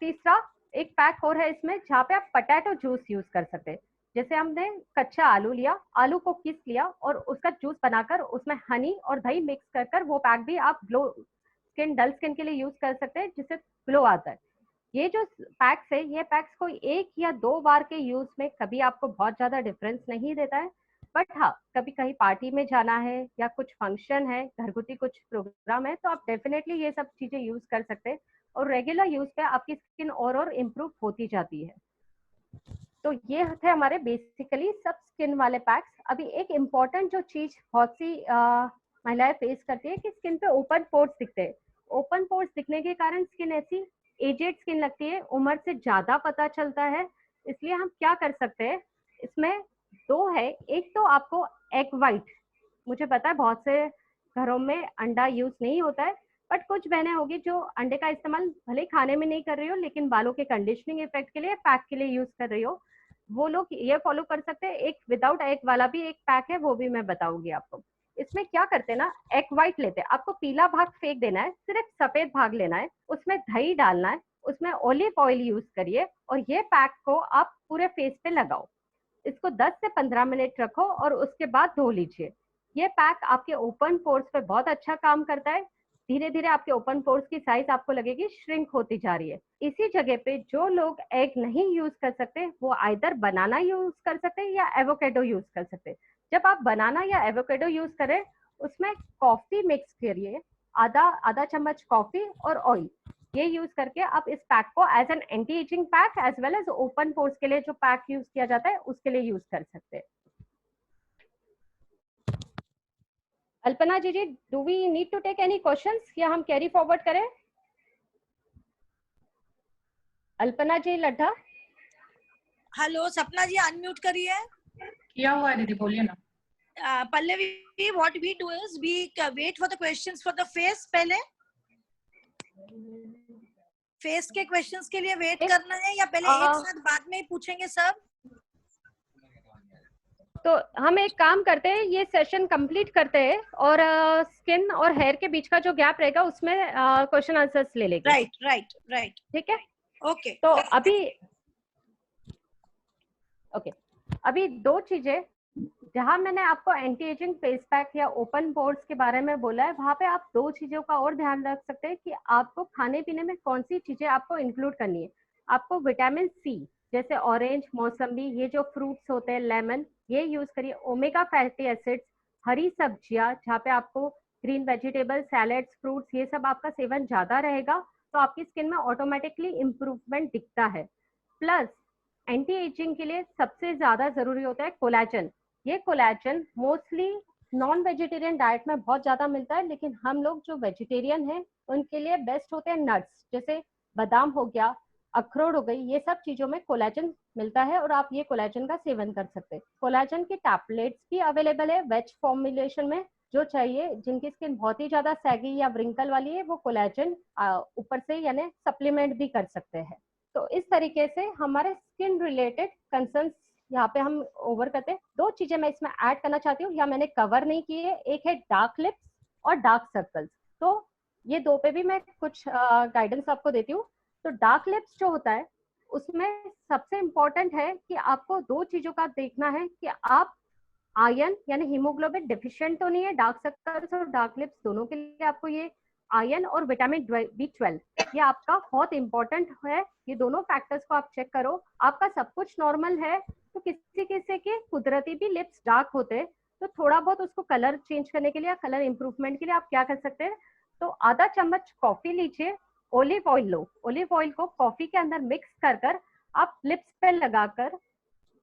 तीसरा एक पैक और है इसमें जहाँ पे आप पोटैटो जूस यूज कर सकते हैं। जैसे हमने कच्चा आलू लिया, आलू को पीस लिया और उसका जूस बनाकर उसमें हनी और दही मिक्स कर वो पैक भी आप ग्लो स्किन, डल स्किन के लिए यूज कर सकते हैं, जिससे ग्लो आता है। ये जो पैक्स है, ये पैक्स कोई 1 या 2 बार के यूज में कभी आपको बहुत ज्यादा डिफरेंस नहीं देता है, बट हाँ कभी कहीं पार्टी में जाना है या कुछ फंक्शन है, घरगुती कुछ प्रोग्राम है, तो आप डेफिनेटली ये सब चीजें यूज कर सकते हैं और रेगुलर यूज पे आपकी स्किन और इम्प्रूव होती जाती है। तो ये थे हमारे बेसिकली सब स्किन वाले पैक्स। अभी एक इम्पॉर्टेंट जो चीज बहुत सी महिलाएं फेस करती है कि स्किन पे ओपन पोर्स दिखते हैं। ओपन पोर्स दिखने के कारण स्किन ऐसी एजेड स्किन लगती है, उम्र से ज्यादा पता चलता है। इसलिए हम क्या कर सकते हैं, इसमें 2 है। एक तो आपको एग वाइट, मुझे पता है बहुत से घरों में अंडा यूज नहीं होता है, बट कुछ बहनें होगी जो अंडे का इस्तेमाल भले ही खाने में नहीं कर रही हो लेकिन बालों के कंडीशनिंग इफेक्ट के लिए, पैक के लिए यूज कर रही हो, वो लोग ये फॉलो कर सकते हैं। एक विदाउट एग वाला भी एक पैक है, वो भी मैं बताऊंगी आपको। इसमें क्या करते हैं ना, एग व्हाइट लेते हैं, आपको पीला भाग फेंक देना है, सिर्फ सफेद भाग लेना है, उसमें दही डालना है, उसमें ऑलिव ऑयल यूज करिए और ये पैक को आप पूरे फेस पे लगाओ। इसको 10 से 15 मिनट रखो और उसके बाद धो लीजिए। ये पैक आपके ओपन पोर्स पे बहुत अच्छा काम करता है। धीरे धीरे आपके ओपन पोर्स की साइज आपको लगेगी श्रिंक होती जा रही है। इसी जगह पे जो लोग एग नहीं यूज कर सकते वो आइदर बनाना यूज कर सकते हैं या एवोकेडो यूज कर सकते हैं। जब आप बनाना या एवोकेडो यूज करें उसमें कॉफी मिक्स करिए, आधा चम्मच कॉफी और ऑयल, ये यूज करके आप इस पैक को as an anti ageing pack as well as open pores के लिए जो पैक यूज किया जाता है उसके लिए यूज कर सकते हैं। Alpana ji, do we need to take any questions या हम कैरी फॉरवर्ड करें? अल्पना जी लड्ढा। हेलो सपना जी, अनम्यूट करिए। किया हुआ है दीदी, बोलिए ना। Pallavi, what we do is we wait for the questions for the face पहले। फेस के क्वेश्चंस के लिए वेट करना है या पहले एक साथ बाद में ही पूछेंगे सब? तो हम एक काम करते हैं, ये सेशन कंप्लीट करते हैं और स्किन और हेयर के बीच का जो गैप रहेगा उसमें क्वेश्चन आंसर्स ले लेंगे। राइट ठीक है, ओके। तो अभी दो चीजें जहां मैंने आपको एंटी एजिंग फेस पैक या ओपन पोर्स के बारे में बोला है, वहां पे आप दो चीजों का और ध्यान रख सकते हैं कि आपको खाने पीने में कौन सी चीजें आपको इंक्लूड करनी है। आपको विटामिन सी जैसे ऑरेंज, मौसम्बी, ये जो फ्रूट्स होते हैं, लेमन, ये यूज करिए। ओमेगा फैटी एसिड्स, हरी सब्जियां जहाँ पे आपको ग्रीन वेजिटेबल, सैलेड्स, फ्रूट्स, ये सब आपका सेवन ज्यादा रहेगा तो आपकी स्किन में ऑटोमेटिकली इम्प्रूवमेंट दिखता है। प्लस एंटी एजिंग के लिए सबसे ज्यादा जरूरी होता है कोलेजन। ये collagen mostly non vegetarian diet में बहुत ज्यादा मिलता है, लेकिन हम लोग जो वेजिटेरियन हैं उनके लिए बेस्ट होते हैं नट्स, जैसे बादाम हो गया, अखरोट हो गई, ये सब चीजों में कोलेजन मिलता है और आप ये कोलेजन का सेवन कर सकते हैं। कोलेजन की टैबलेट्स भी अवेलेबल है वेज फॉर्मुलेशन में। जो चाहिए, जिनकी स्किन बहुत ही ज्यादा सैगी या व्रिंकल वाली है, वो कोलेजन ऊपर से यानी सप्लीमेंट भी कर सकते हैं। तो इस तरीके से हमारे स्किन रिलेटेड कंसर्न्स यहाँ पे हम ओवर करते हैं। दो चीजें मैं इसमें ऐड करना चाहती हूँ या मैंने कवर नहीं की है, एक है डार्क लिप्स और डार्क सर्कल्स। तो ये दो पे भी मैं कुछ गाइडेंस आपको देती हूँ। तो डार्क लिप्स जो होता है उसमें सबसे इम्पोर्टेंट है कि आपको दो चीजों का देखना है कि आप आयरन यानी हीमोग्लोबिन डिफिशिएंट तो नहीं है। डार्क सर्कल्स और डार्क लिप्स दोनों के लिए आपको ये आयरन और विटामिन B12 ये आपका बहुत इंपॉर्टेंट है। ये दोनों फैक्टर्स को आप चेक करो। आपका सब कुछ नॉर्मल है तो किसी किसी के कुदरती भी लिप्स डार्क होते हैं, तो थोड़ा बहुत उसको कलर चेंज करने के लिए, कलर इंप्रूवमेंट के लिए आप क्या कर सकते हैं, तो आधा चम्मच कॉफी लीजिए, ओलिव ऑयल लो, ओलिव ऑयल को कॉफी के अंदर मिक्स कर कर आप लिप्स पे लगाकर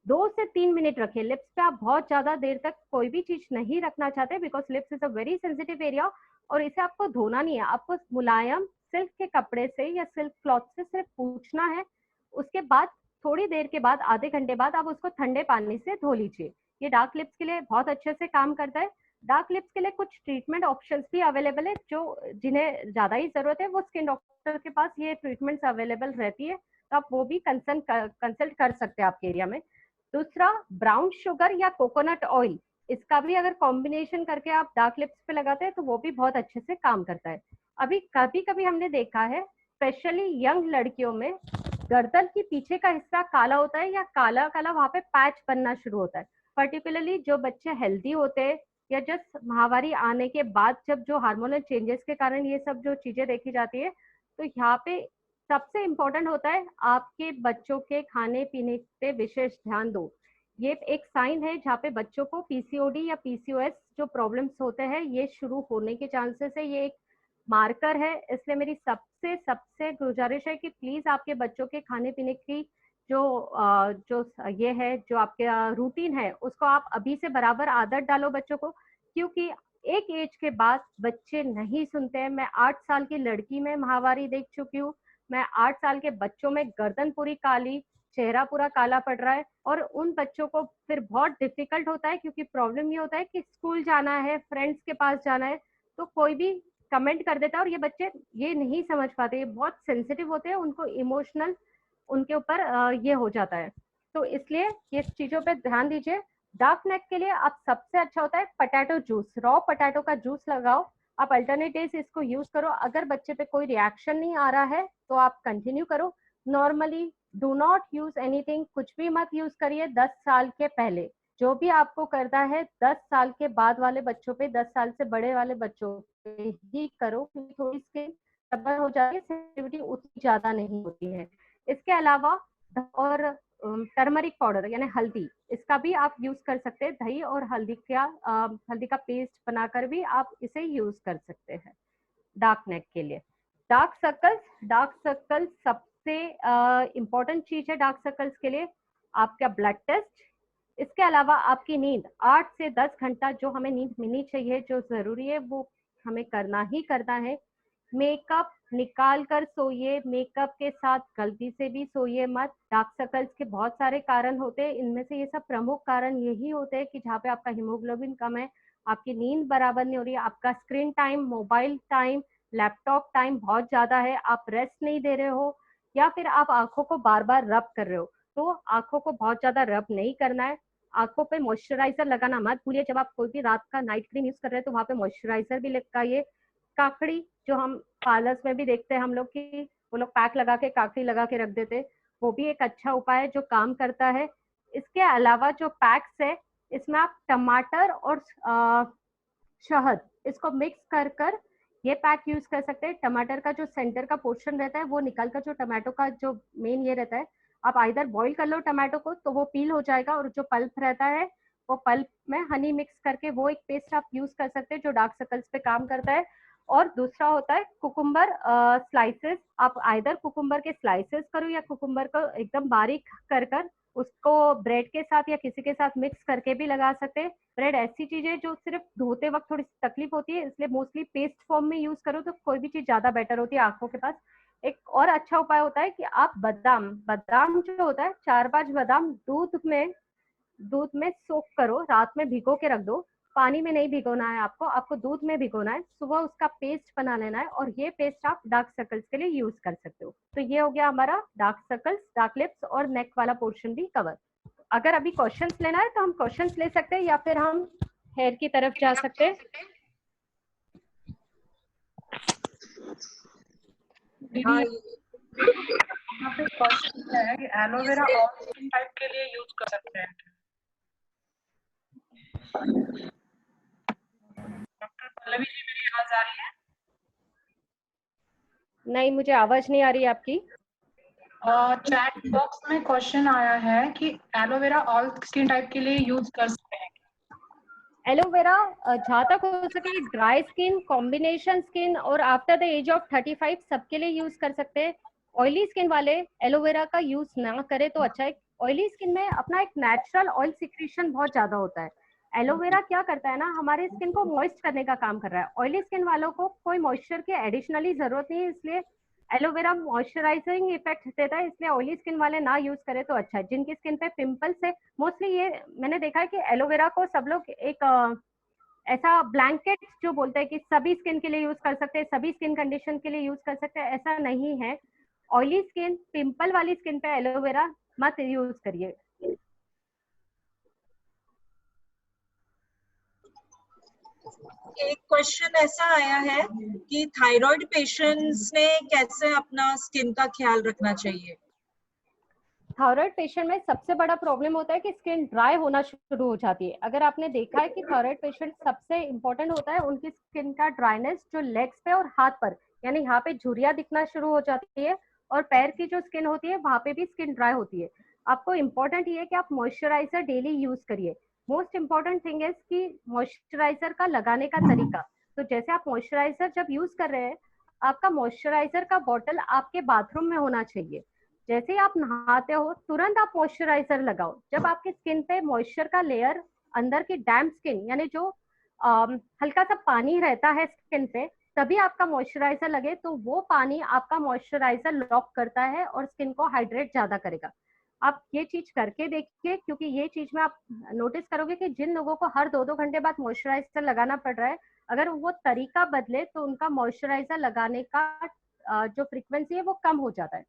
2 से 3 मिनट रखें। लिप्स पे आप बहुत ज्यादा देर तक कोई भी चीज नहीं रखना चाहते, because lips is a very sensitive area और इसे आपको धोना नहीं है। आपको मुलायम सिल्क के कपड़े से या सिल्क क्लॉथ से सिर्फ पोंछना है। उसके बाद थोड़ी देर के बाद, आधे घंटे बाद, आप उसको ठंडे पानी से धो लीजिए। ये डार्क लिप्स के लिए बहुत अच्छे से काम करता है। डार्क लिप्स के लिए कुछ ट्रीटमेंट ऑप्शंस भी अवेलेबल है, जो जिन्हें ज्यादा ही जरूरत है वो स्किन डॉक्टर के पास ये ट्रीटमेंट्स अवेलेबल रहती है, तो आप वो भी कंसल्ट कर सकते हैं आपके एरिया में। दूसरा, ब्राउन शुगर या कोकोनट ऑयल, इसका भी अगर कॉम्बिनेशन करके आप डार्क लिप्स पे लगाते हैं तो वो भी बहुत अच्छे से काम करता है। अभी कभी कभी हमने देखा है स्पेशली यंग लड़कियों में गर्दन के पीछे का हिस्सा काला होता है या काला काला वहां पे पैच बनना शुरू होता है। पर्टिकुलरली जो बच्चे हेल्दी होते हैं या जस्ट महावारी आने के बाद जब जो हार्मोनल चेंजेस के कारण ये सब जो चीजें देखी जाती है, तो यहाँ पे सबसे इम्पोर्टेंट होता है आपके बच्चों के खाने पीने पे विशेष ध्यान दो। ये एक साइन है जहाँ पे बच्चों को पीसीओडी या पीसीओएस जो प्रॉब्लम्स होते हैं ये शुरू होने के चांसेस है। ये एक मार्कर है, इसलिए मेरी सबसे गुजारिश है कि प्लीज आपके बच्चों के खाने पीने की जो ये है, जो आपके रूटीन है, उसको आप अभी से बराबर आदत डालो बच्चों को, क्योंकि एक एज के बाद बच्चे नहीं सुनते हैं। मैं 8 साल की लड़की में महावारी देख चुकी हूँ, मैं 8 साल के बच्चों में गर्दन पूरी काली, चेहरा पूरा काला पड़ रहा है, और उन बच्चों को फिर बहुत डिफिकल्ट होता है क्योंकि प्रॉब्लम ये होता है कि स्कूल जाना है, फ्रेंड्स के पास जाना है, तो कोई भी कमेंट कर देता है और ये बच्चे ये नहीं समझ पाते, ये बहुत सेंसिटिव होते हैं, उनको इमोशनल उनके ऊपर ये हो जाता है। तो इसलिए ये चीजों पे ध्यान दीजिए। डार्क नेक के लिए आप सबसे अच्छा होता है पटैटो जूस, रॉ पटैटो का जूस लगाओ, आप अल्टरनेट डेज इसको यूज करो। अगर बच्चे पे कोई रिएक्शन नहीं आ रहा है तो आप कंटिन्यू करो। Normally do not use anything, कुछ भी मत यूज करिए 10 साल के पहले। जो भी आपको करना है 10 साल के बाद वाले बच्चों पे, 10 साल से बड़े वाले बच्चों पे ही करो, क्योंकि थोड़ी स्किन स्टबर्न हो जाती है, सेंसिटिविटी उतनी ज्यादा नहीं होती है। इसके अलावा और टर्मरिक पाउडर यानी हल्दी, इसका भी आप यूज कर सकते हैं। दही और हल्दी का पेस्ट बनाकर भी आप इसे यूज कर सकते हैं डार्क नेक के लिए। डार्क सर्कल्स सबसे इम्पोर्टेंट चीज है डार्क सर्कल्स के लिए, आपका ब्लड टेस्ट। इसके अलावा आपकी नींद 8 से 10 घंटा जो हमें नींद मिलनी चाहिए, जो जरूरी है वो हमें करना ही करना है। मेकअप निकाल कर सोइए, मेकअप के साथ गलती से भी सोइए मत। डार्क सर्कल्स के बहुत सारे कारण होते हैं, इनमें से ये सब प्रमुख कारण यही होते हैं कि जहाँ पे आपका हीमोग्लोबिन कम है, आपकी नींद बराबर नहीं हो रही है, आपका screen time, mobile time, laptop time बहुत ज्यादा है, आप रेस्ट नहीं दे रहे हो, या फिर आप आंखों को बार बार रब कर रहे हो। तो आंखों को बहुत ज्यादा रब नहीं करना है। आंखों पे मॉइस्चराइजर लगाना मत भूलिए, जब आप कोई भी रात का नाइट क्रीम यूज कर रहे हैं तो वहां पे मॉइस्चराइजर भी लगाइए। काकड़ी, जो हम पार्लर्स में भी देखते हैं हम लोग की वो लोग पैक लगा के काकड़ी लगा के रख देते, वो भी एक अच्छा उपाय है जो काम करता है। इसके अलावा जो पैक्स है, इसमें आप टमाटर और शहद इसको मिक्स कर कर ये पैक यूज कर सकते हैं। टमाटर का जो सेंटर का पोर्शन रहता है वो निकल कर, जो टमाटो का जो मेन ये रहता है, आप आइदर बॉईल कर लो टमाटो को तो वो पील हो जाएगा, और जो पल्प रहता है वो पल्प में हनी मिक्स करके वो एक पेस्ट आप यूज कर सकते हैं जो डार्क सर्कल्स पे काम करता है। और दूसरा होता है कुकुम्बर स्लाइसेस, आप आइदर कुकुम्बर के स्लाइसेस करो या कुकुम्बर को एकदम बारीक कर कर उसको ब्रेड के साथ या किसी के साथ मिक्स करके भी लगा सकते हैं। ब्रेड ऐसी चीज है जो सिर्फ धोते वक्त थोड़ी सी तकलीफ होती है, इसलिए मोस्टली पेस्ट फॉर्म में यूज करो तो कोई भी चीज ज्यादा बेटर होती है आंखों के पास। एक और अच्छा उपाय होता है कि आप बादाम जो होता है 4-5 बादाम दूध में सोक करो, रात में भिगो के रख दो। पानी में नहीं भिगोना है आपको दूध में भिगोना है, सुबह उसका पेस्ट बना लेना है, और ये पेस्ट आप डार्क सर्कल्स के लिए यूज कर सकते हो। तो ये हो गया हमारा डार्क सर्कल्स, डार्क लिप्स और नेक वाला पोर्शन भी कवर। अगर अभी क्वेश्चंस लेना है तो हम क्वेश्चंस ले सकते हैं, या फिर हम हेयर की तरफ जा सकते हैं। हाँ, यहाँ पे क्वेश्चन है कि एलोवेरा ऑल स्किन टाइप के लिए यूज कर सकते हैं। डॉक्टर पल्लवी जी, मेरी आवाज आ रही है? नहीं, मुझे आवाज नहीं आ रही आपकी। चैट बॉक्स में क्वेश्चन आया है कि एलोवेरा ऑल स्किन टाइप के लिए यूज कर सकते हैं। एलोवेरा जहाँ तक हो सके ड्राई स्किन, कॉम्बिनेशन स्किन और आफ्टर द एज ऑफ 35 सबके लिए यूज कर सकते हैं। ऑयली स्किन वाले एलोवेरा का यूज ना करें तो अच्छा है। ऑयली स्किन में अपना एक नेचुरल ऑयल सिक्रीशन बहुत ज्यादा होता है। एलोवेरा क्या करता है ना, हमारे स्किन को मॉइस्ट करने का काम कर रहा है। ऑयली स्किन वालों को कोई मॉइस्चर की एडिशनली जरूरत नहीं है, इसलिए एलोवेरा मॉइस्चराइजिंग इफेक्ट देता है, इसलिए ऑयली स्किन वाले ना यूज करें तो अच्छा है। जिनकी स्किन पे पिंपल्स है, मोस्टली ये मैंने देखा है कि एलोवेरा को सब लोग एक ऐसा ब्लैंकेट जो बोलते हैं कि सभी स्किन के लिए यूज कर सकते हैं, सभी स्किन कंडीशन के लिए यूज कर सकते हैं, ऐसा नहीं है। ऑयली स्किन, पिंपल वाली स्किन पे एलोवेरा मत यूज करिए। एक क्वेश्चन ऐसा आया है कि थायराइड पेशेंट्स ने कैसे अपना स्किन का ख्याल रखना चाहिए। थायराइड पेशेंट में सबसे बड़ा प्रॉब्लम होता है कि स्किन ड्राई होना शुरू हो जाती है। अगर आपने देखा है कि थायराइड पेशेंट सबसे इंपॉर्टेंट होता है उनकी स्किन का ड्राइनेस, जो लेग्स पे और हाथ पर, यानी यहाँ पे झुर्रियां दिखना शुरू हो जाती है, और पैर की जो स्किन होती है वहां पे भी स्किन ड्राई होती है। आपको इम्पोर्टेंट ये है कि आप मॉइस्चराइजर डेली यूज करिए। मोस्ट इम्पोर्टेंट थिंग इज कि मॉइस्चराइजर का लगाने का तरीका। तो जैसे आप मॉइस्चराइजर जब यूज कर रहे हैं, आपका मॉइस्चराइजर का बॉटल आपके बाथरूम में होना चाहिए। जैसे ही आप नहाते हो तुरंत आप मॉइस्चराइजर लगाओ। जब आपकी स्किन पे मॉइस्चर का लेयर, अंदर की डैम्प स्किन यानी जो हल्का सा पानी रहता है स्किन पे, तभी आपका मॉइस्चराइजर लगे, तो वो पानी आपका मॉइस्चराइजर लॉक करता है और स्किन को हाइड्रेट ज्यादा करेगा। आप ये चीज करके देखिए, क्योंकि ये चीज में आप नोटिस करोगे कि जिन लोगों को हर 2-2 घंटे बाद मॉइस्चराइजर लगाना पड़ रहा है, अगर वो तरीका बदले तो उनका मॉइस्चराइजर लगाने का जो फ्रीक्वेंसी है वो कम हो जाता है।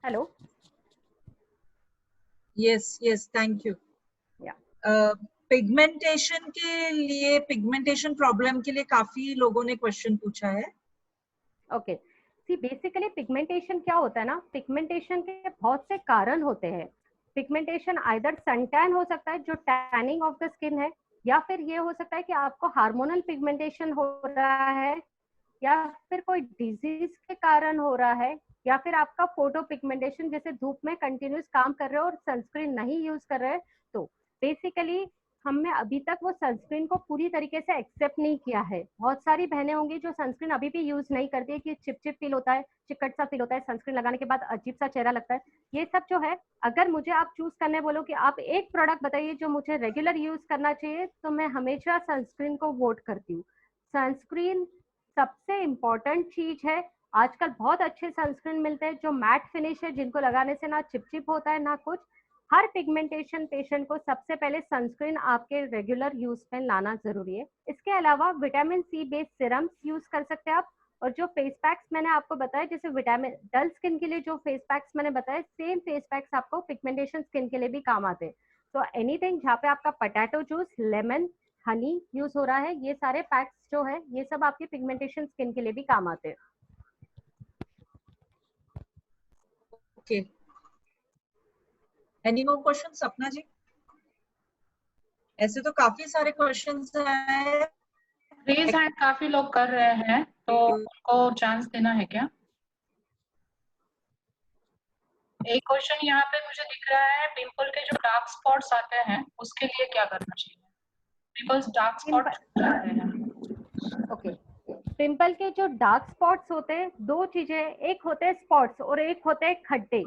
Hello, yes thank you. Pigmentation के लिए, पिगमेंटेशन प्रॉब्लम के लिए काफी लोगों ने क्वेश्चन पूछा है। ओके, सी बेसिकली पिगमेंटेशन क्या होता है ना, पिगमेंटेशन के बहुत से कारण होते हैं। पिगमेंटेशन आइदर सन टैन हो सकता है, जो टैनिंग ऑफ द स्किन है, या फिर ये हो सकता है कि आपको हार्मोनल पिगमेंटेशन हो रहा है, या फिर कोई डिजीज के कारण हो रहा है, या फिर आपका फोटो पिगमेंटेशन, जैसे धूप में कंटिन्यूस काम कर रहे हो और सनस्क्रीन नहीं यूज कर रहे हैं। तो बेसिकली हमने अभी तक वो सनस्क्रीन को पूरी तरीके से एक्सेप्ट नहीं किया है। बहुत सारी बहनें होंगी जो सनस्क्रीन अभी भी यूज नहीं करती है, कि चिपचिप फील होता है, चिकट सा फील होता है, सनस्क्रीन लगाने के बाद अजीब सा चेहरा लगता है। ये सब जो है, अगर मुझे आप चूज करने बोलो कि आप एक प्रोडक्ट बताइए जो मुझे रेगुलर यूज करना चाहिए, तो मैं हमेशा सनस्क्रीन को वोट करती हूँ। सनस्क्रीन सबसे इम्पोर्टेंट चीज है। आजकल बहुत अच्छे सनस्क्रीन मिलते हैं जो मैट फिनिश है, जिनको लगाने से ना चिपचिप होता है ना कुछ। हर पिगमेंटेशन पेशेंट को सबसे पहले सनस्क्रीन आपके रेगुलर यूज में लाना जरूरी है। इसके अलावा vitamin C based serums use कर सकते हैं आप, और जो फेस पैक्स मैंने आपको बताया, जैसे विटामिन डल स्किन के लिए जो फेस पैक्स मैंने बताया, सेम फेस पैक्स आपको पिगमेंटेशन स्किन के लिए भी काम आते हैं। तो एनीथिंग जहाँ पे आपका potato juice, lemon, Honey use हो रहा है, ये सारे पैक्स जो है ये सब आपके पिगमेंटेशन स्किन के लिए भी काम आते हैं। ओके, एनी मोर क्वेश्चन सपना जी? ऐसे तो काफी सारे क्वेश्चंस हैं। रेज हैंड काफी लोग कर रहे हैं, तो उनको चांस देना है क्या? एक क्वेश्चन यहाँ पे मुझे दिख रहा है, पिंपल के जो डार्क स्पॉट्स आते हैं उसके लिए क्या करना चाहिए? पिंपल्स डार्क स्पॉट आते हैं। ओके, पिंपल के जो डार्क स्पॉट्स होते हैं, दो चीजें, एक होते हैं स्पॉट्स और एक होते हैं खड्डे।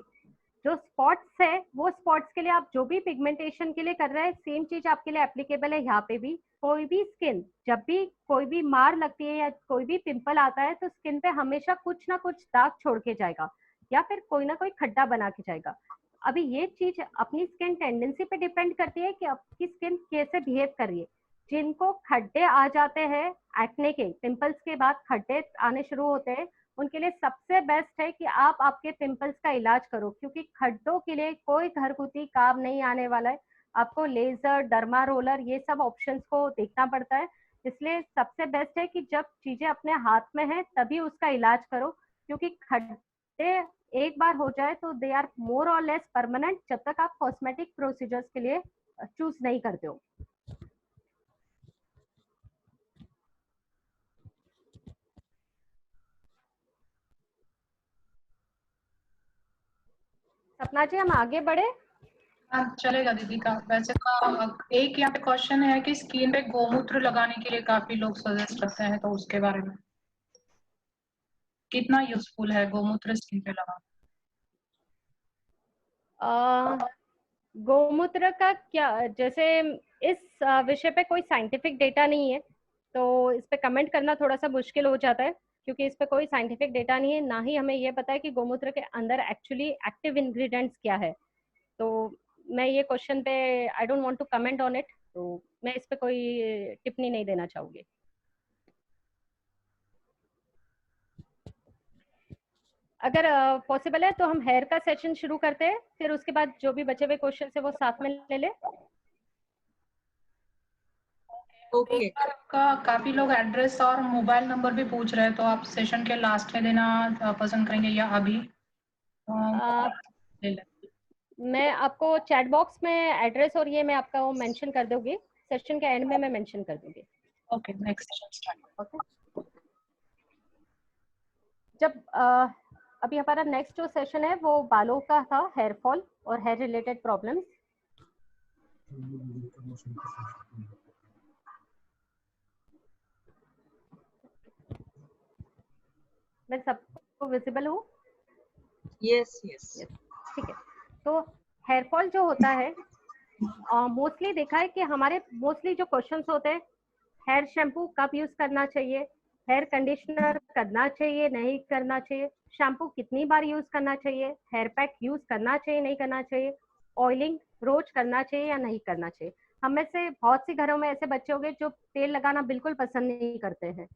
जो स्पॉट्स है, वो स्पॉट्स के लिए आप जो भी पिगमेंटेशन के लिए कर रहे हैं, सेम चीज आपके लिए एप्लीकेबल है यहाँ पे भी। कोई भी स्किन, जब भी कोई भी मार लगती है या कोई भी पिंपल आता है, तो स्किन पे हमेशा कुछ ना कुछ दाग छोड़ के जाएगा, या फिर कोई ना कोई खड्डा बना के जाएगा। अभी ये चीज अपनी स्किन टेंडेंसी पे डिपेंड करती है कि आपकी स्किन कैसे बिहेव कर रही है। जिनको खड्डे आ जाते हैं, एक्ने के पिंपल्स के बाद खड्डे आने शुरू होते हैं, उनके लिए सबसे बेस्ट है कि आप आपके पिंपल्स का इलाज करो, क्योंकि खड्डों के लिए कोई घरगुती काम नहीं आने वाला है। आपको लेजर, डर्मा रोलर, ये सब ऑप्शंस को देखना पड़ता है। इसलिए सबसे बेस्ट है कि जब चीजें अपने हाथ में है तभी उसका इलाज करो, क्योंकि खड्डे एक बार हो जाए तो दे आर मोर और लेस परमानेंट, जब तक आप कॉस्मेटिक प्रोसीजर्स के लिए चूज नहीं करते हो। सपना जी, हम आगे बढ़े? हाँ चलेगा दीदी का। वैसे एक यहाँ पे क्वेश्चन है कि स्किन पे गोमूत्र लगाने के लिए काफी लोग सजेस्ट करते हैं, तो उसके बारे में कितना यूजफुल है गोमूत्र स्किन पे लगाना? गोमूत्र का क्या, जैसे इस विषय पे कोई साइंटिफिक डेटा नहीं है, तो इस पे कमेंट करना थोड़ा सा मुश्किल हो जाता है, क्योंकि इस पे कोई साइंटिफिक डेटा नहीं है। ना ही हमें ये पता है कि गोमूत्र के अंदर एक्चुअली एक्टिव इंग्रेडिएंट्स क्या है। तो मैं ये क्वेश्चन पे I don't want to comment on it, तो मैं इस पे कोई टिप्पणी नहीं देना चाहूंगी। अगर पॉसिबल है तो हम हेयर का सेशन शुरू करते हैं, फिर उसके बाद जो भी बचे हुए क्वेश्चन है वो साथ में ले ले। ओके, काफी लोग एड्रेस और मोबाइल नंबर भी पूछ रहे हैं, तो आप सेशन के लास्ट में देना पसंद करेंगे या अभी? मैं आपको चैट बॉक्स में एड्रेस और ये मैं आपका वो मेंशन कर दूंगी, सेशन के एंड में मैं मेंशन कर दूंगी। Okay, next session start. Okay, जब अभी हमारा नेक्स्ट जो सेशन है वो बालों का था, हेयर फॉल और हेयर रिलेटेड प्रॉब्लम्स। मैं सबको विजिबल हूँ? यस यस, ठीक है। तो हेयर फॉल जो होता है, मोस्टली देखा है कि हमारे मोस्टली जो क्वेश्चंस होते हैं, हेयर शैम्पू कब यूज करना चाहिए, हेयर कंडीशनर करना चाहिए नहीं करना चाहिए, शैम्पू कितनी बार यूज करना चाहिए, हेयर पैक यूज करना चाहिए नहीं करना चाहिए, ऑयलिंग रोज करना चाहिए या नहीं करना चाहिए। हम में से बहुत सी घरों में ऐसे बच्चे होंगे जो तेल लगाना बिल्कुल पसंद नहीं करते हैं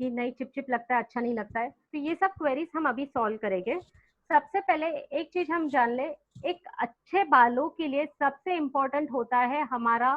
कि नहीं चिपचिप लगता है, अच्छा नहीं लगता है। तो ये सब क्वेरीज हम अभी सॉल्व करेंगे। सबसे पहले एक चीज हम जान ले, एक अच्छे बालों के लिए सबसे इम्पोर्टेंट होता है हमारा